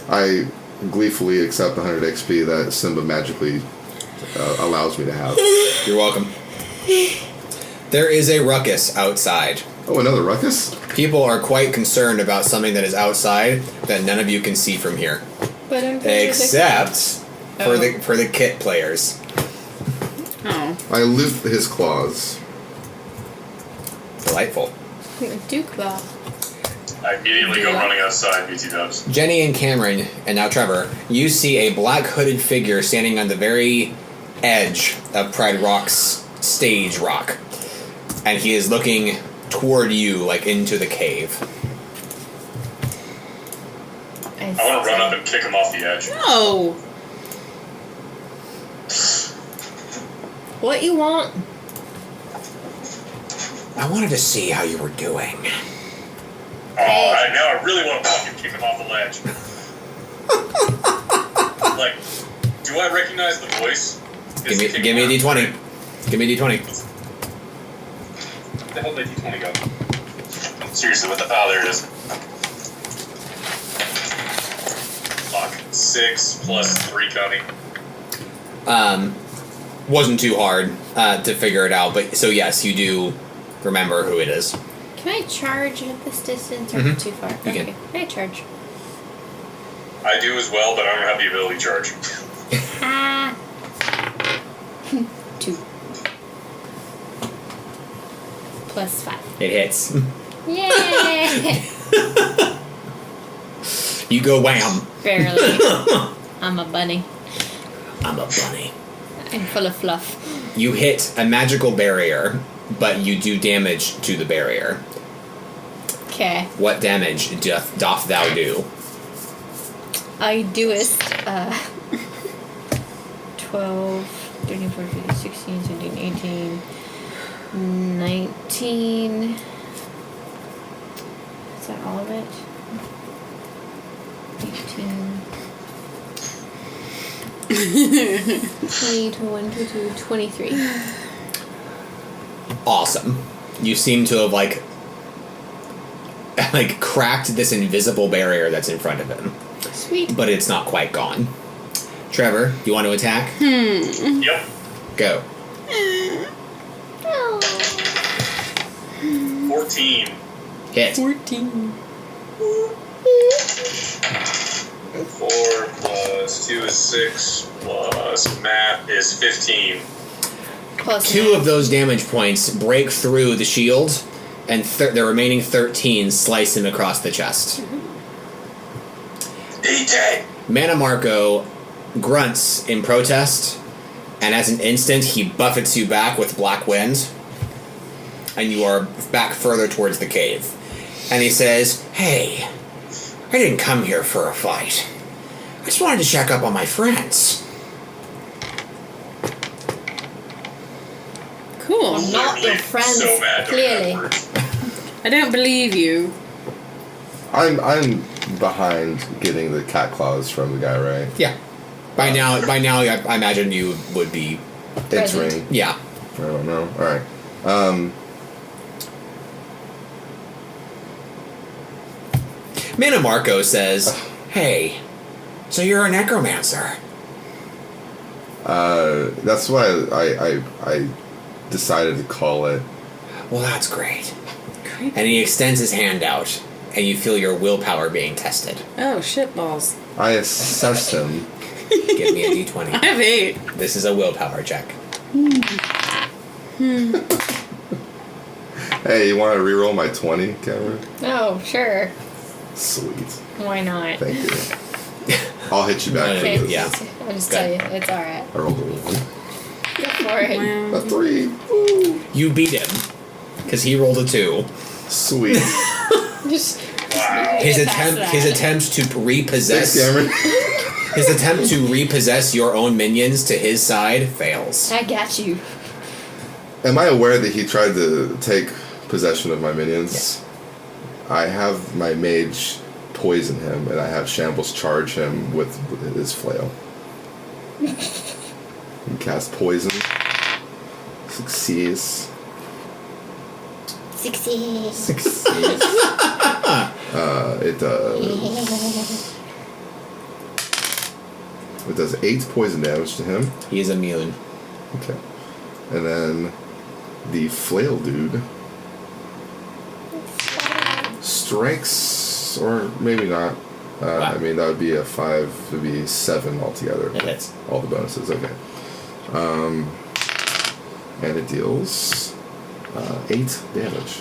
I gleefully accept the 100 XP that Simba magically allows me to have. You're welcome. There is a ruckus outside. Oh, another ruckus? People are quite concerned about something that is outside that none of you can see from here. But I'm Except for Oh. the kit players. Oh. I loot his claws. Delightful. Duke Ball. I immediately go running outside, BT dubs. Jenny and Cameron, and now Trevor, you see a black hooded figure standing on the very edge of Pride Rock's stage rock. And he is looking toward you, like into the cave. I want to run up and kick him off the edge. No! What you want? I wanted to see how you were doing. Oh, now I really want to fucking kick him off the ledge. Like, do I recognize the voice? Give me a D20. Give me a D20. Where the hell did D20 go? Seriously, what the... Oh, there it is. Fuck. 6 plus 3 coming. Wasn't too hard to figure it out, but so yes, you do remember who it is. Can I charge at this distance or Mhm. too far? You Okay. can. I charge? I do as well, but I don't have the ability charge. Ah. 2. Plus 5. It hits. Yay! You go wham. Barely. I'm a bunny. I'm a bunny. I'm full of fluff. You hit a magical barrier, but you do damage to the barrier. Okay. What damage doth thou do? I doest 12, 13, 14, 15, 16, 17, 18, 19. Is that all of it? 18. 20, 21, 22, 23. Awesome. You seem to have like cracked this invisible barrier that's in front of him, Sweet. but it's not quite gone. Trevor, you want to attack? Yep. Go. Oh. 14. Hit. 14. 4 plus 2 is 6 plus math is 15. Plus 2 of those damage points break through the shield and the remaining 13 slice him across the chest. Eat it! Manamarco grunts in protest, and as an instant, he buffets you back with Black Wind, and you are back further towards the cave. And he says, "Hey, I didn't come here for a fight. I just wanted to check up on my friends." Cool. Not your Literally friends, so mad clearly. afterwards. I don't believe you. I'm behind getting the cat claws from the guy, right? Yeah. By now, I imagine you would be. Entering. Yeah. I don't know. All right. Manamarco says, "Hey, so you're a necromancer?" That's why I decided to call it. Well, that's great. And he extends his hand out, and you feel your willpower being tested. Oh, shit balls. I assessed him. Give me a I d20. have 8. This is a willpower check. Hey, you want to reroll my 20, Cameron? Oh, sure. Sweet. Why not? Thank you. I'll hit you back Okay, for this. Yeah. I'll just Good. tell you, it's alright. I rolled a 1. Go for it. A 3. Woo. You beat him, because he rolled a 2. Sweet. Just His get past attempt to Thanks, repossess Cameron. his attempt to repossess your own minions to his side fails. I got you. Am I aware that he tried to take possession of my minions? Yes. I have my mage poison him, and I have Shambles charge him with his flail. And cast poison. Succeeds. Success. It does 8 poison damage to him. He is immune. Okay. And then the flail dude strikes, or maybe not. Wow. I mean, that would be a 5, it would be 7 altogether. It hits. All the bonuses, okay. And it deals 8 damage.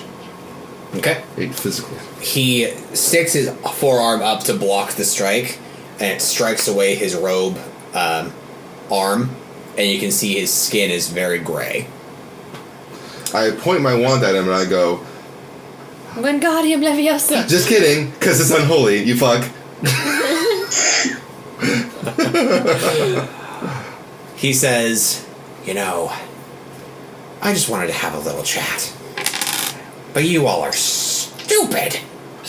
Okay. 8 physical. He sticks his forearm up to block the strike, and it strikes away his robe arm, and you can see his skin is very gray. I point my wand at him and I go, Wingardium Leviosa. just kidding, because it's unholy, you fuck. He says, "You know, I just wanted to have a little chat. But you all are stupid."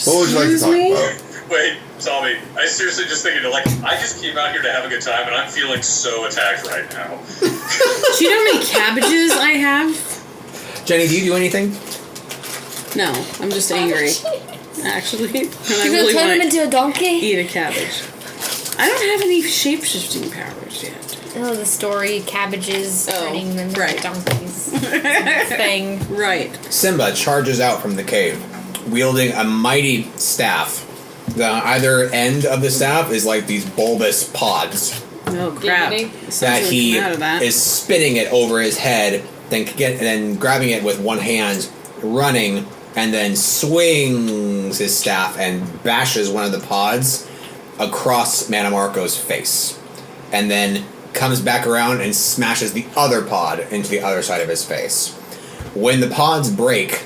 What would you like to talk about? Wait, Tommy, I seriously just thinking, like, I just came out here to have a good time, and I'm feeling so attacked right now. Do you know how many cabbages I have? Jenny, do you do anything? No, I'm just angry. Actually. And I You're gonna really turn him want to into a donkey? eat a cabbage. I don't have any shape-shifting powers yet. Oh, the story, cabbages, Oh, turning them right. into donkeys. thing. Right. Simba charges out from the cave, wielding a mighty staff. The either end of the staff is like these bulbous pods Oh, crap. Diggity. that Something's he coming out of that. is spinning it over his head, then grabbing it with one hand, running, and then swings his staff and bashes one of the pods across Manamarco's face, and then comes back around and smashes the other pod into the other side of his face. When the pods break,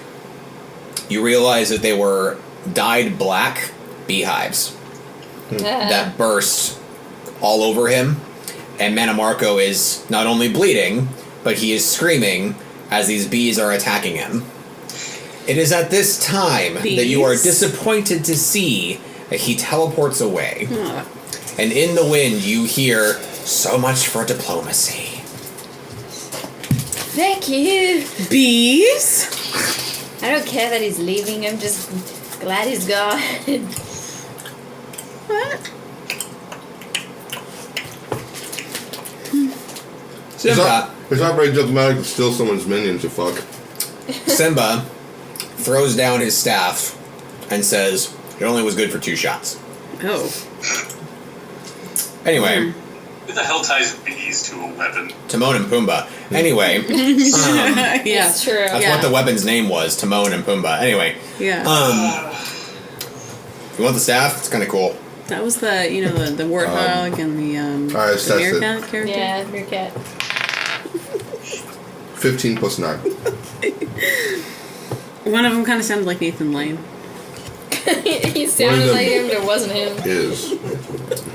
you realize that they were dyed black beehives that burst all over him, and Manamarco is not only bleeding, but he is screaming as these bees are attacking him. It is at this time that you are Bees? disappointed to see that he teleports away. Huh. And in the wind, you hear, "So much for diplomacy." Thank you. Bees? I don't care that he's leaving. I'm just glad he's gone. What? Simba, It's not very diplomatic to steal someone's minions, you fuck. Simba throws down his staff and says, "It only was good for 2 shots." Oh. Anyway, Who the hell ties bees to a weapon? Timon and Pumbaa. Anyway, Yeah. It's true. that's what the weapon's name was, Timon and Pumbaa. Anyway, Yeah. you want the staff? It's kind of cool. That was the the warthog and the Alright, the that's it. meerkat character. Yeah, meerkat. 15 plus 9. One of them kind of sounded like Nathan Lane. He sounded them? like him, but it wasn't him. Is.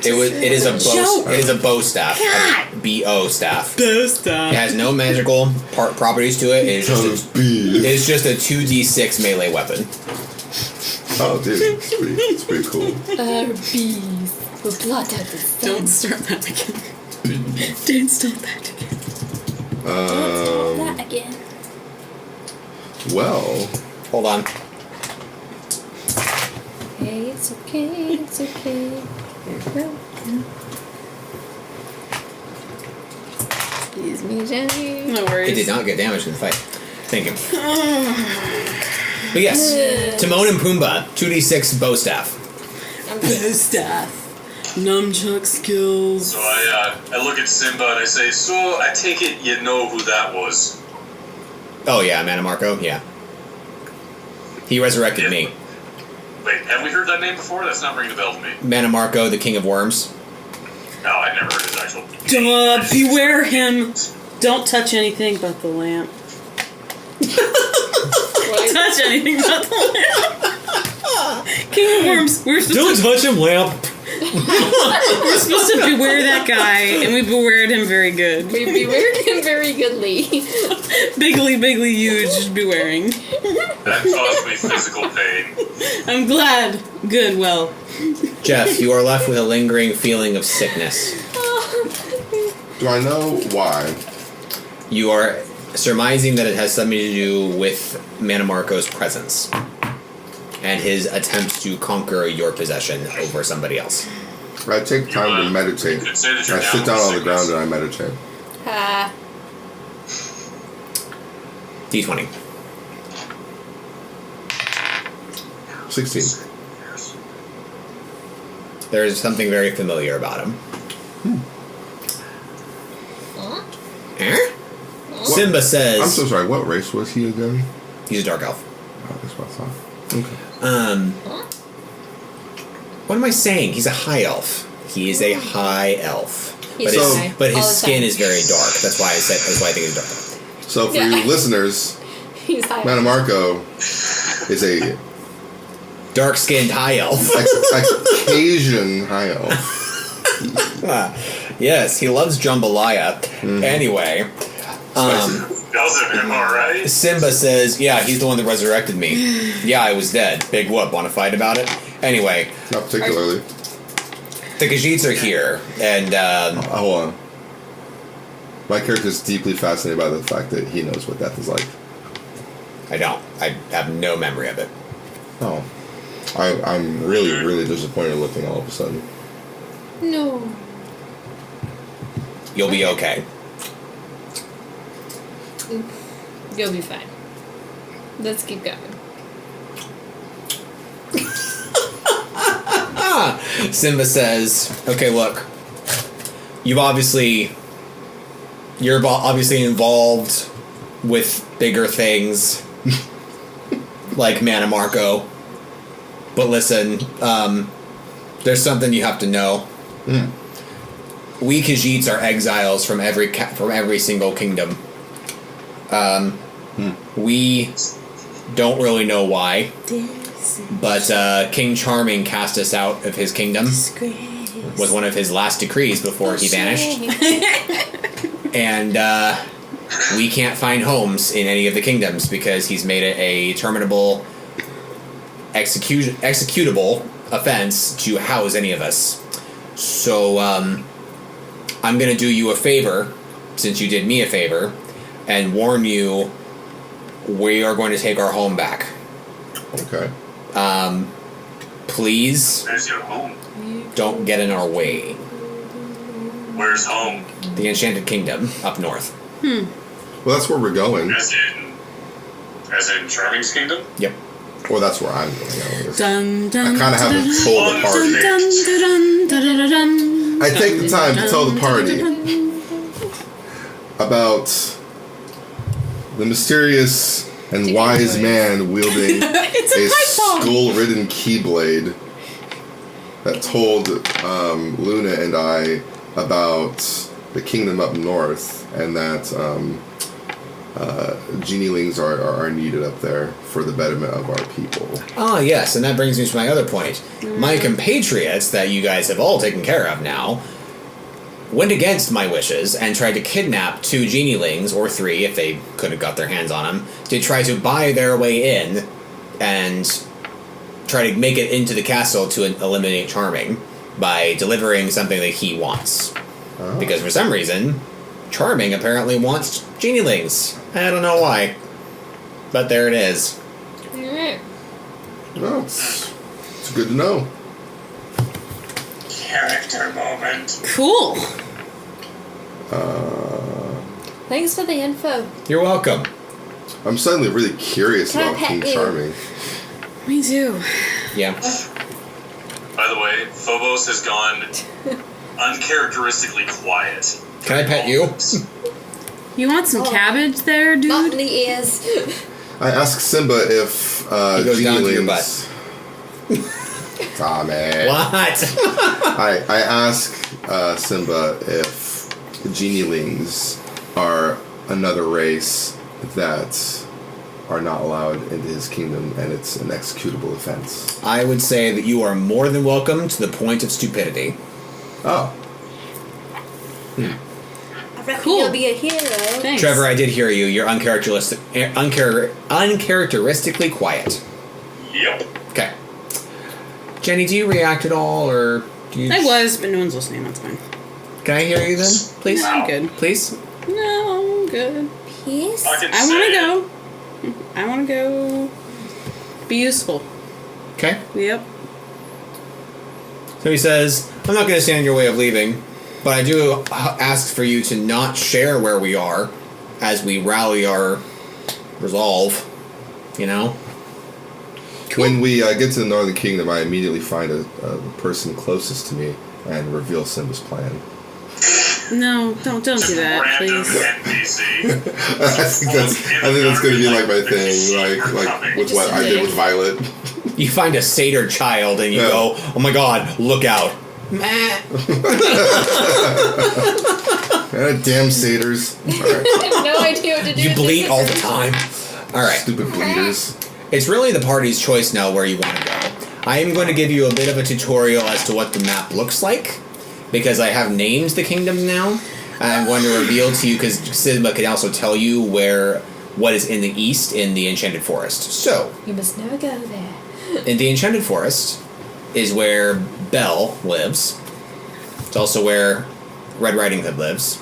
It is a bow. Joke. It is a bow staff. A BO staff. It has no magical properties to it. It's just a 2d6 melee weapon. Oh, dude. It's pretty cool. Bees will blot out the sun. Don't start that again. Don't start that again. That again. Well, Hold on. Hey, it's okay, it's okay. Excuse me, Jenny. No worries. It did not get damaged in the fight. Thank you. But yes, Timon and Pumbaa, 2d6 bow staff. Staff. Nunchuck skills. So I look at Simba and I say, so I take it you know who that was. Oh yeah, Manamarco, yeah. He resurrected me. Wait, have we heard that name before? That's not ringing a bell to me. Manamarco, the king of worms. No, I never heard his actual name. Beware him. Don't touch anything but the lamp. Touch anything but the lamp. King of worms. We're supposed touch him, lamp. we're supposed to beware that guy, and we bewared him very good. We bewared him very goodly. Bigly, huge bewaring. That caused me physical pain. I'm glad. Good, well. Jeff, you are left with a lingering feeling of sickness. do I know why? You are surmising that it has something to do with Manamarco's presence and his attempts to conquer your possession over somebody else. I take time to meditate. You could say that you're I sit down with on the ground sickness. and I meditate. Ha. D20. 16. There is something very familiar about him. Eh? Simba I'm says so sorry, what race was he again? he's a dark elf. Oh, that's what I thought. Okay. What am I saying? He's a high elf. He is a high elf. He's But So- high. but All his the skin time. is very dark. That's why I think he's dark. So for Yeah. you listeners, He's high. Manamarco is a Dark-skinned high elf. Caucasian high elf. Yes, he loves jambalaya. Anyway, Doesn't him, alright? Simba says, yeah, he's the one that resurrected me. Yeah, I was dead. Big whoop. Want to fight about it? Anyway, Not particularly. the Khajiits are here, and Hold on. My character's deeply fascinated by the fact that he knows what death is like. I don't. I have no memory of it. Oh. I'm really, really disappointed looking all of a sudden. No. You'll be okay. You'll be fine. Let's keep going. Simba says, okay, look. You're obviously involved with bigger things like Manamarco. But listen, there's something you have to know. We Khajiits are exiles from every single kingdom. We don't really know why, but King Charming cast us out of his kingdom. Was one of his last decrees before he vanished. And we can't find homes in any of the kingdoms because he's made it a terminable, executable offense to house any of us. So I'm going to do you a favor, since you did me a favor, and warn you we are going to take our home back. Okay. Please Where's your home? don't get in our way. Where's home? The Enchanted Kingdom, up north. Well, that's where we're going. As in Charming's kingdom? Yep. Or that's where I'm going. Dun, dun, I kind of haven't told the party. dun, dun, dun, dun, dun, dun. I take the time to tell the party about the mysterious and wise man wielding a skull-ridden keyblade that told Luna and I about the kingdom up north, and that genielings are needed up there for the betterment of our people. Ah, yes, and that brings me to my other point. My compatriots, that you guys have all taken care of now, went against my wishes and tried to kidnap 2 genielings, or 3 if they could have got their hands on them, to try to buy their way in and try to make it into the castle to eliminate Charming by delivering something that he wants. Oh. Because for some reason, Charming apparently wants genielings. I don't know why. But there it is. Alright. Well, it's good to know. Character moment. Cool. Thanks for the info. You're welcome. I'm suddenly really curious Can I about pet King you? Charming. Me too. Yeah. By the way, Phobos has gone uncharacteristically quiet. Can I pet you? You want some cabbage there, dude? Not in the ears. I asked Simba if He goes down to your genielings... Tommy. What? I ask Simba if genielings are another race that are not allowed into his kingdom, and it's an executable offense. I would say that you are more than welcome to the point of stupidity. Oh. I reckon Cool. you'll be a hero. Thanks. Trevor, I did hear you. You're uncharacteristically quiet. Yep. Okay. Jenny, do you react at all, or do you... I was, but no one's listening. That's fine. Can I hear you then, please? No, I'm good. Please? No, I'm good. Peace? I can I say want to it. go. I want to go. Be useful. Okay. Yep. So he says, I'm not going to stand in your way of leaving, but I do ask for you to not share where we are as we rally our resolve, you know? When we get to the Northern Kingdom, I immediately find a person closest to me and reveal Simba's plan. No, don't do that, Random please. NPC. I think that's going to be like my thing, like with what I did with Violet. You find a satyr child and you Yeah. go, oh my god, look out. Damn satyrs. All right. I have no idea what to do. You with bleat this. all the time. Alright. Stupid bleeders. It's really the party's choice now where you want to go. I am going to give you a bit of a tutorial as to what the map looks like, because I have named the kingdoms now. I'm going to reveal to you, because Simba can also tell you what is in the east in the Enchanted Forest. So, You must never go there. in the Enchanted Forest is where Belle lives. It's also where Red Riding Hood lives.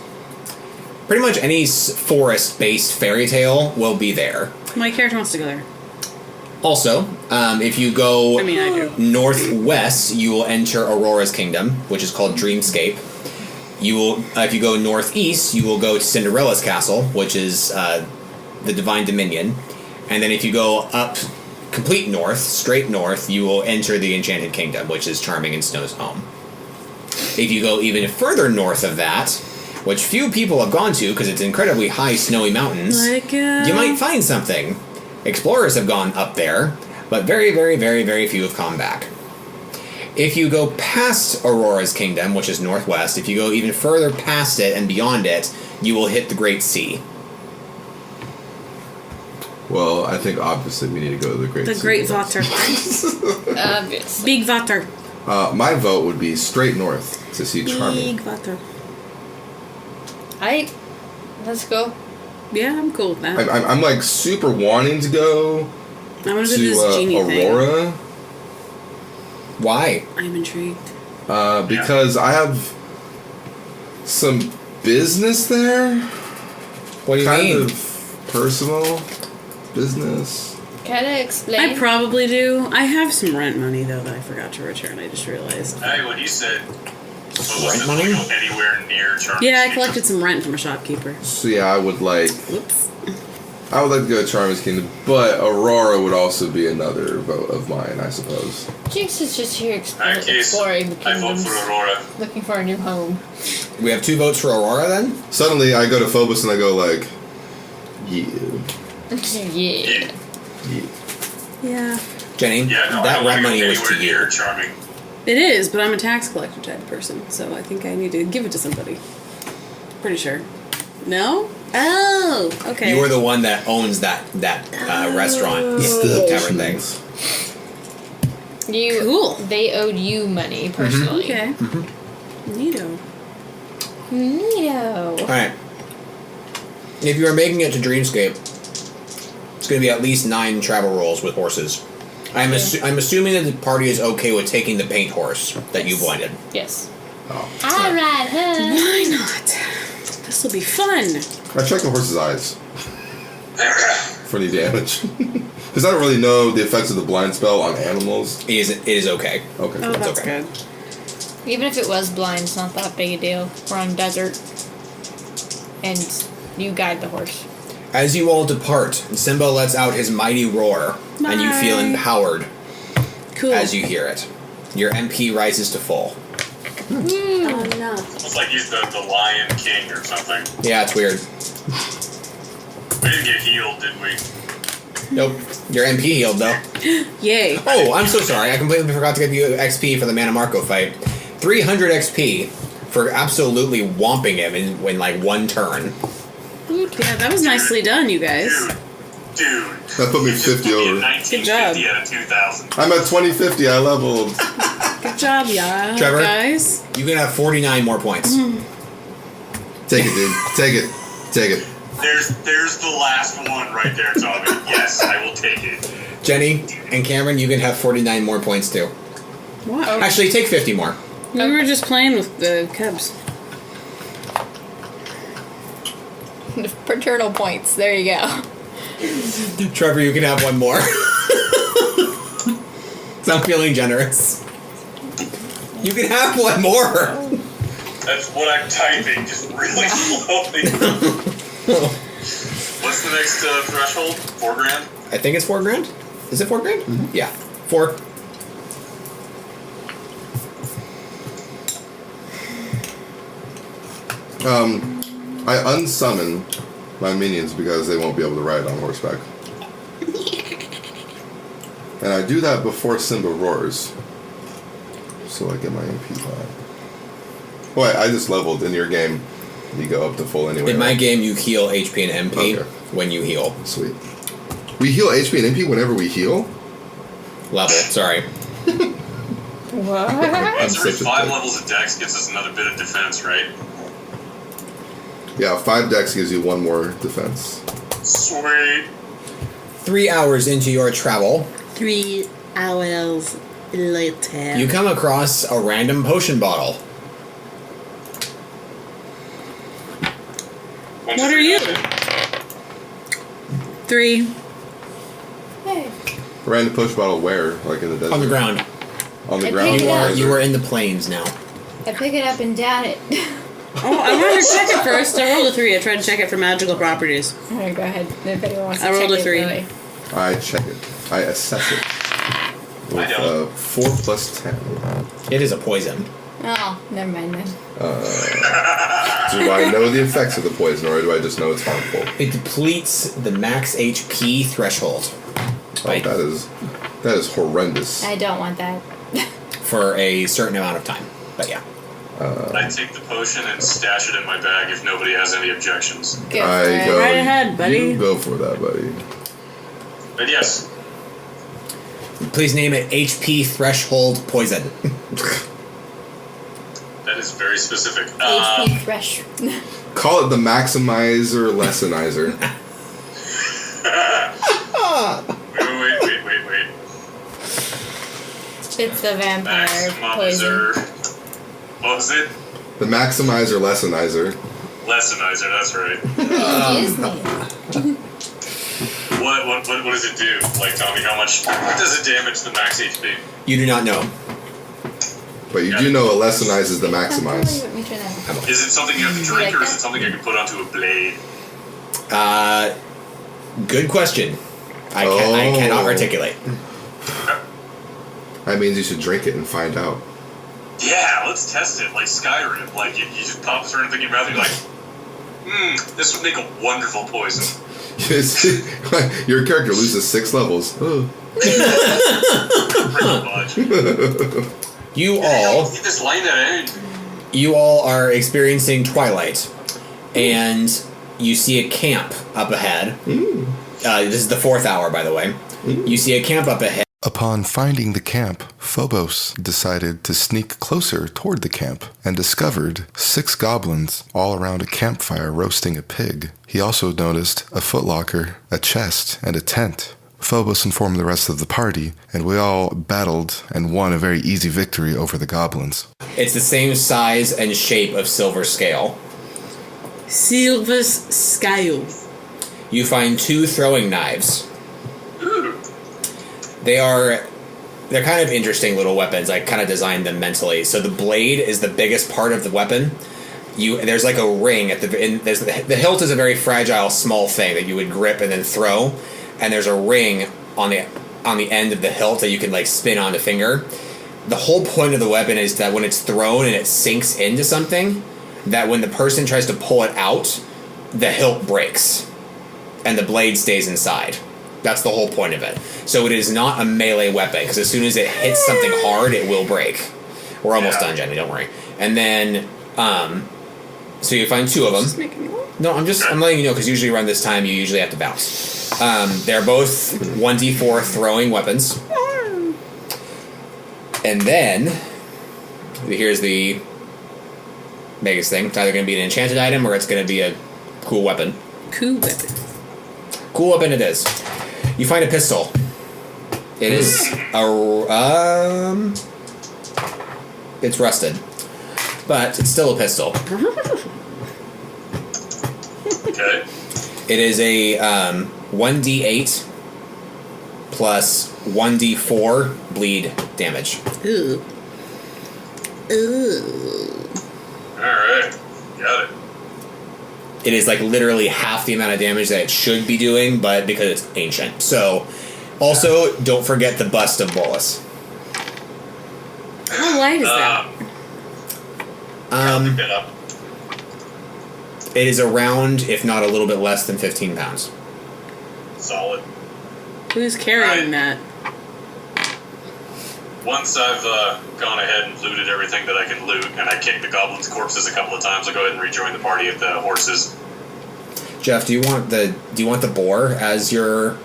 Pretty much any forest-based fairy tale will be there. My character wants to go there. Also, if you go I mean, I do. northwest, you will enter Aurora's kingdom, which is called Dreamscape. You will, if you go northeast, you will go to Cinderella's castle, which is the Divine Dominion. And then if you go up complete north, straight north, you will enter the Enchanted Kingdom, which is Charming and Snow's home. If you go even further north of that, which few people have gone to because it's incredibly high snowy mountains, Like, you might find something. Explorers have gone up there, but very, very, very, very few have come back. If you go past Aurora's kingdom, which is northwest, if you go even further past it and beyond it, you will hit the Great Sea. Well, I think obviously we need to go to the Great The Sea Great first. Vater. Obviously. Big Vater. My vote would be straight north to see Charming. Big Vater. Let's go. Yeah, I'm cool with that. I'm like super wanting to go I want to to do this genie Aurora Why? thing. I'm intrigued. because I have some business there. What do you Kind mean? of personal business. Can I explain? I probably do. I have some rent money, though, that I forgot to return. I just realized. Hey, when you said Phobos Rent doesn't money? go anywhere near Charming. Yeah, I collected some rent from a shopkeeper. So yeah, I would like Whoops. I would like to go to Charming's Kingdom, but Aurora would also be another vote of mine, I suppose. Jinx is just here In that case, exploring the I vote kingdoms, for Aurora. looking for a new home. We have 2 votes for Aurora then? Suddenly, I go to Phobos and I go like, yeah. Yeah. Yeah. Jenny, Yeah, no, I that don't rent want money to go was to anywhere near you. Charming. It is, but I'm a tax collector type of person, so I think I need to give it to somebody. Pretty sure. No? Oh, okay. You are the one that owns that restaurant tavern thing. Cool. They owed you money personally. Okay. Neato. Neato. Alright. If you are making it to Dreamscape, it's going to be at least 9 travel rolls with horses. I'm assuming that the party is okay with taking the paint horse that you blinded. Yes. Oh. All right, huh? Why not? This will be fun. I check the horse's eyes for any damage. Because I don't really know the effects of the blind spell on animals. It is okay. Okay. Oh, that's okay. good. Even if it was blind, it's not that big a deal. We're on desert. And you guide the horse. As you all depart, Simba lets out his mighty roar, and you feel Bye. empowered Cool. as you hear it. Your MP rises to full. Oh, no. It's like he's the Lion King or something. Yeah, it's weird. We didn't get healed, did we? Nope. Your MP healed, though. Yay. Oh, I'm so sorry. I completely forgot to give you XP for the Mana Marco fight. 300 XP for absolutely whomping him in like 1 turn. Yeah, that was nicely done, you guys. Dude. That put me You just 50 put me over. at 1950 out of 2,000. I'm at 2050. I leveled. Good job, yeah. Trevor? Guys. You can have 49 more points. Take it, dude. Take it. Take it. There's the last one right there, Tommy. Yes, I will take it. Jenny and Cameron, you can have 49 more points too. What? Actually, take 50 more. We were just playing with the cubs. Paternal points. There you go. Trevor, you can have 1 more. So I'm feeling generous. You can have 1 more. That's what I'm typing, just really slowly. What's the next threshold? 4 grand? I think it's 4 grand. Is it 4 grand? Mm-hmm. Yeah, 4. I unsummon my minions because they won't be able to ride on horseback. And I do that before Simba roars. So I get my MP back. Wait, I just leveled. In your game, you go up to full anyway. In my right? game, you heal HP and MP Okay. when you heal. Sweet. We heal HP and MP whenever we heal? Level, sorry. What? Once such every a 5 dick. levels of dex gets us another bit of defense, right? Yeah, 5 dex gives you 1 more defense. Sweet. 3 hours into your travel, 3 hours later. you come across a random potion bottle. What are you? 3. Hey. Random push bottle where? Like in the desert? On the ground. On the I ground? picked it up. You are in the plains now. I pick it up and down it. Oh, I wanted to check it first. I rolled a 3. I tried to check it for magical properties. Alright, go ahead. If anyone wants to I rolled check a 3. It, really. I check it. I assess it. I With don't. 4 plus 10. It is a poison. Oh, never mind then. Do I know the effects of the poison, or do I just know it's harmful? It depletes the max HP threshold That is horrendous. I don't want that. for a certain amount of time. But yeah. I take the potion and stash it in my bag if nobody has any objections. Go for I it. go. Right ahead, buddy. You go for that, buddy. But yes, Please name it HP threshold poison. that is very specific. HP fresh. Call it the Maximizer Lessinizer. Wait. It's the vampire Maximizer. poison. What was it? The Maximizer Lessinizer. Lessinizer, that's right. Disney. What does it do? Like, tell me how much does it damage the max HP? You do not know. But you do know it lessenizes the Maximize. Let me try that. Is it something you have to drink, or is it something I can put onto a blade? Good question. I cannot articulate. That means you should drink it and find out. Yeah, let's test it, like Skyrim. Like, you just pop a certain thing in your mouth and you're like, this would make a wonderful poison. Your character loses 6 levels. Oh. Pretty much. Get this line at end. You all are experiencing twilight, and you see a camp up ahead. This is the 4th hour, by the way. You see a camp up ahead. Upon finding the camp, Phobos decided to sneak closer toward the camp and discovered 6 goblins all around a campfire roasting a pig. He also noticed a footlocker, a chest, and a tent. Phobos informed the rest of the party, and we all battled and won a very easy victory over the goblins. It's the same size and shape of Silver Scale. Silver's scale. You find 2 throwing knives. They're kind of interesting little weapons. I kind of designed them mentally. So the blade is the biggest part of the weapon. There's like a ring at the hilt is a very fragile, small thing that you would grip and then throw, and there's a ring on the end of the hilt that you can like spin on the finger. The whole point of the weapon is that when it's thrown and it sinks into something, that when the person tries to pull it out, the hilt breaks, and the blade stays inside. That's the whole point of it. So it is not a melee weapon, because as soon as it hits something hard, it will break. We're almost done, Jenny, don't worry. And then, so you find 2 of them. Just making me laugh. No, I'm letting you know, because usually around this time, you usually have to bounce. They're both 1d4 throwing weapons. And then, here's the biggest thing. It's either going to be an enchanted item, or it's going to be a cool weapon. Cool weapon. Cool weapon it is. You find a pistol. It is it's rusted, but it's still a pistol. Okay. It is a 1d8 plus 1d4 bleed damage. Ooh. Alright. Got it. It is like literally half the amount of damage that it should be doing, but because it's ancient. So, also, don't forget the bust of Bolus. How light is that? I'll look that up. It is around, if not a little bit less than 15 pounds. Solid. Who's carrying that? Once I've gone ahead and looted everything that I can loot, and I kicked the goblins' corpses a couple of times, I'll go ahead and rejoin the party of the horses. Jeff, do you want the boar as your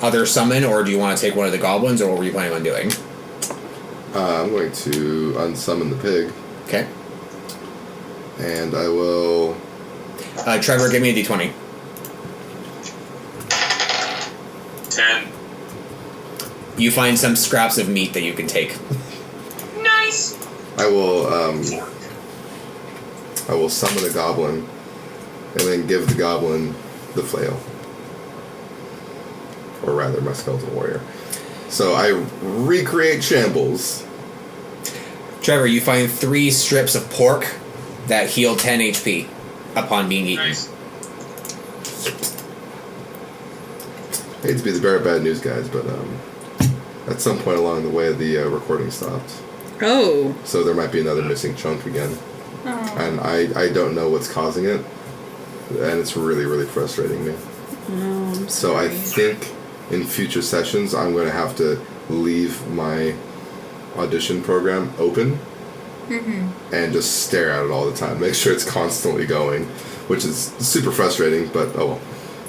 other summon, or do you want to take one of the goblins, or what were you planning on doing? I'm going to unsummon the pig. Okay. And I will... Trevor, give me a d20. 10. You find some scraps of meat that you can take. Nice! I will summon a goblin and then give the goblin the flail. Or rather, my skeleton warrior. So I recreate shambles. Trevor, you find 3 strips of pork that heal 10 HP upon being eaten. Nice. I hate to be the bearer of bad news, guys, but at some point along the way, the recording stopped. Oh. So there might be another missing chunk again. Oh. And I don't know what's causing it. And it's really, really frustrating me. No, I'm So I think in future sessions, I'm going to have to leave my audition program open and just stare at it all the time. Make sure it's constantly going, which is super frustrating, but oh well.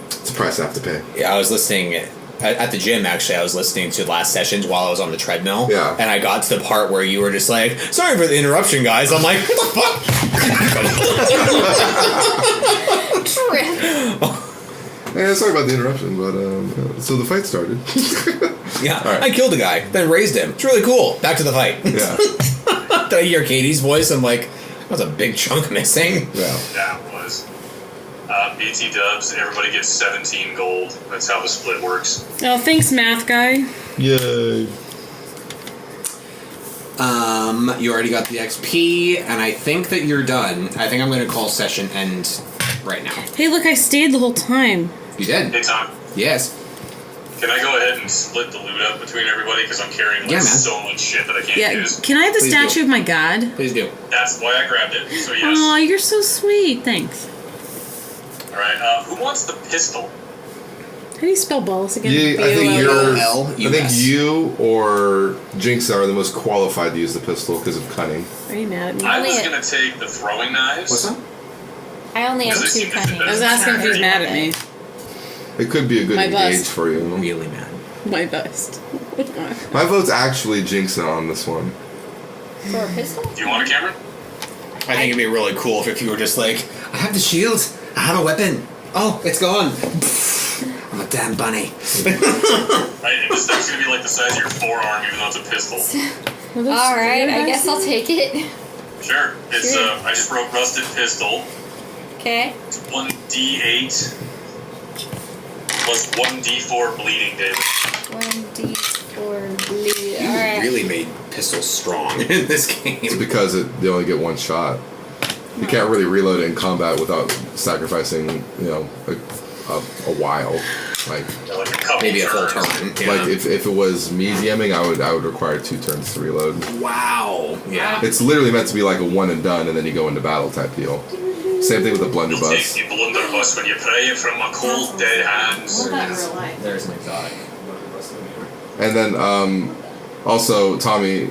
It's a price I have to pay. Yeah, I was listening at the gym, actually. I was listening to last sessions while I was on the treadmill. Yeah. And I got to the part where you were just like, sorry for the interruption, guys. I'm like, what the fuck? Yeah, sorry about the interruption, but so the fight started. Yeah, Right. I killed a guy, then raised him. It's really cool. Back to the fight. Yeah. Did I hear Katie's voice? I'm like, that was a big chunk missing. Yeah. That was. BT dubs, everybody gets 17 gold. That's how the split works. Oh, thanks, math guy. Yay. You already got the XP, and I think that you're done. I think I'm going to call session end right now. Hey, look, I stayed the whole time. You did. Hey, Tom. Yes. Can I go ahead and split the loot up between everybody? Because I'm carrying like, Yeah, man. so much shit that I can't Yeah, use. can I have the Please statue do. of my god? Please do. That's why I grabbed it. So yes. Oh, you're so sweet. Thanks. All right. Who wants the pistol? How do you spell balls again? I think B-O-L-L. I think you or Jinx are the most qualified to use the pistol because of cunning. Are you mad at me? I was Only- gonna take the throwing knives. What's up? I only have Because I two see this cunning. I was asking if he's mad at me. It could be a good My engage bust. for you. Really mad. My best. My vote's actually Jinx on this one. For a pistol? Do you want a camera? I think it'd be really cool if you were just like, I have the shield. I have a weapon. Oh, it's gone. I'm a damn bunny. This thing's gonna be like the size of your forearm, even though it's a pistol. Alright, I guess I'll take it. Sure. It's Sure. I just wrote rusted pistol. Okay. It's 1d8 plus 1d4 bleeding damage. 1d4 bleed. Alright. Really made pistols strong in this It's game. because they only get one shot. You can't really reload it in combat without sacrificing, a while. Like Like a couple Maybe a full turns. turn. Yeah. like if it was me DMing, I would require 2 turns to reload. Wow. Yeah. It's literally meant to be like a one and done, and then you go into battle type deal. Same thing with the You'll take blunderbuss. the blunderbuss when you pray from my cold dead hands. What about real life? There's an exotic. And then also Tommy,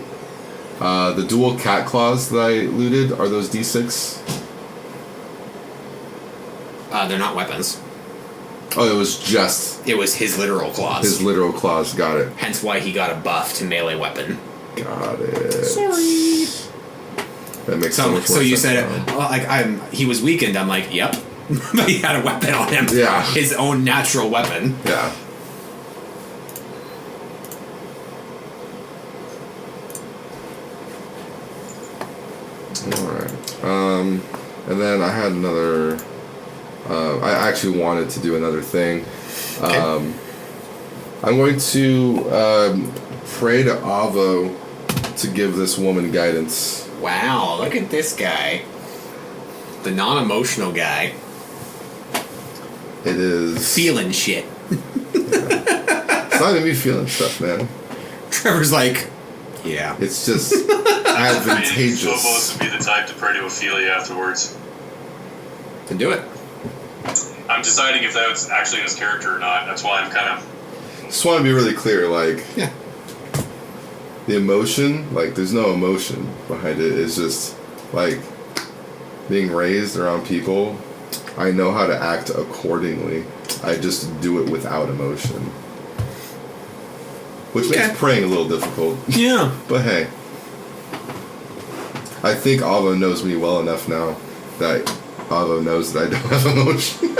the dual cat claws that I looted, are those D6? They're not weapons. Oh, it was just It was his literal claws. his literal claws. Got it. Hence why he got a buff to melee weapon. Got it. Sorry. That makes so So, much more so you sense said, now. well, like he was weakened. I'm like, yep. But he had a weapon on him. Yeah. His own natural weapon. Yeah. Alright. And then I had another. I actually wanted to do another thing. Okay. I'm going to pray to Avo to give this woman guidance. Wow, look at this guy. The non-emotional guy. It is. Feeling shit. It's not even me feeling stuff, man. Trevor's like, yeah. It's just Phobos advantageous. would be the type to pray to Ophelia afterwards. Then do it. I'm deciding if that's actually his character or not. That's why I'm kind of. Just want to be really clear, like, Yeah. the emotion, like, there's no emotion behind it. It's just, like, being raised around people, I know how to act accordingly. I just do it without emotion. Which Okay. makes praying a little difficult. Yeah. But hey. I think Avo knows me well enough now that Avo knows that I don't have emotion.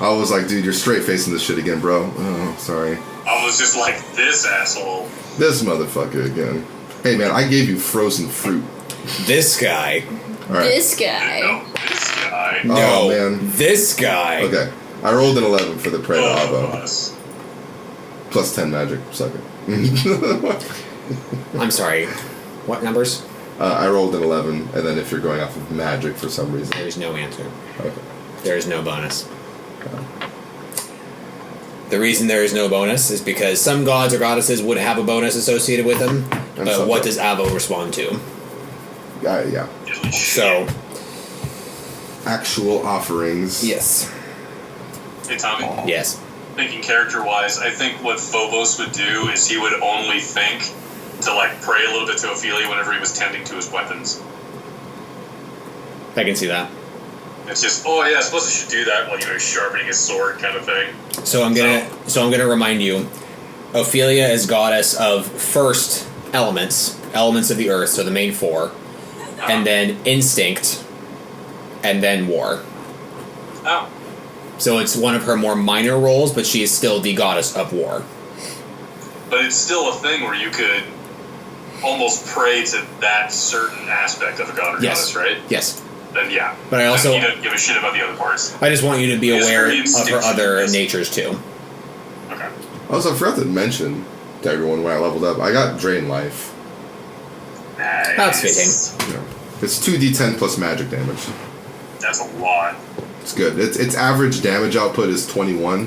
I was like, dude, you're straight facing this shit again, bro. Oh, sorry. I was just like, this asshole. This motherfucker again. Hey, man, I gave you frozen fruit. This guy. All right. This guy. No, this guy. No. Oh, man. This guy. Okay. I rolled an 11 for the pray to Both of Avo. us. Plus 10 magic. Suck it. I'm sorry. What numbers? I rolled an 11, and then if you're going off of magic for some reason. There's no answer. Okay. There is no bonus. The reason there is no bonus is because some gods or goddesses would have a bonus associated with them, but some what don't. does Avo respond to? Yeah. Usually So, Actual offerings. yes. Hey, Tommy. Yes. Thinking character-wise, I think what Phobos would do is he would only think to, like, pray a little bit to Ophelia whenever he was tending to his weapons. I can see that. It's just, oh yeah, I suppose I should do that while, he's sharpening his sword kind of thing. So I'm gonna remind you, Ophelia is goddess of first elements of the earth, so the main four, and then instinct, and then war. Oh. So it's one of her more minor roles, but she is still the goddess of war. But it's still a thing where you could almost pray to that certain aspect of a god or Yes. goddess, right? Yes. Then yeah. But I also- He doesn't give a shit about the other parts. I just want you to be It's aware very of her instinctual, other yes. natures too. Okay. Also, I forgot to mention to everyone when I leveled up, I got Drain Life. Nice. That's fitting. You know, it's 2d10 plus magic damage. That's a lot. It's good. Its average damage output is 21,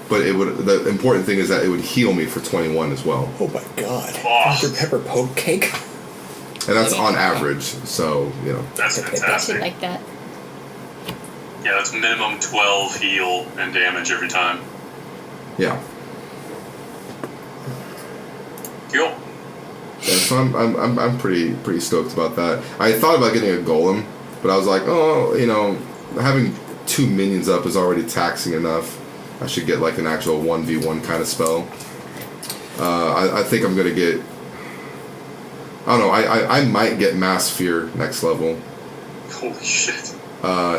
but the important thing is that it would heal me for 21 as well. Oh my god. Oh. Dr. Pepper poke cake? And that's on average, so, you know. That's I fantastic. should like that. Yeah, that's minimum 12 heal and damage every time. Yeah. Cool. Yeah, so I'm pretty stoked about that. I thought about getting a golem, but I was like, oh, you know, having 2 minions up is already taxing enough. I should get like an actual 1v1 kind of spell. I think I'm gonna get. I don't know. I might get Mass Fear next level. Holy shit.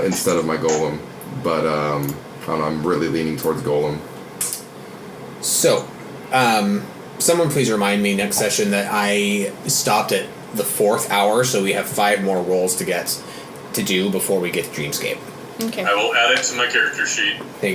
Instead of my golem, but I don't know. I'm really leaning towards golem. So, someone please remind me next session that I stopped at the 4th hour, so we have 5 more rolls to do before we get to Dreamscape. Okay. I will add it to my character sheet. Thank you.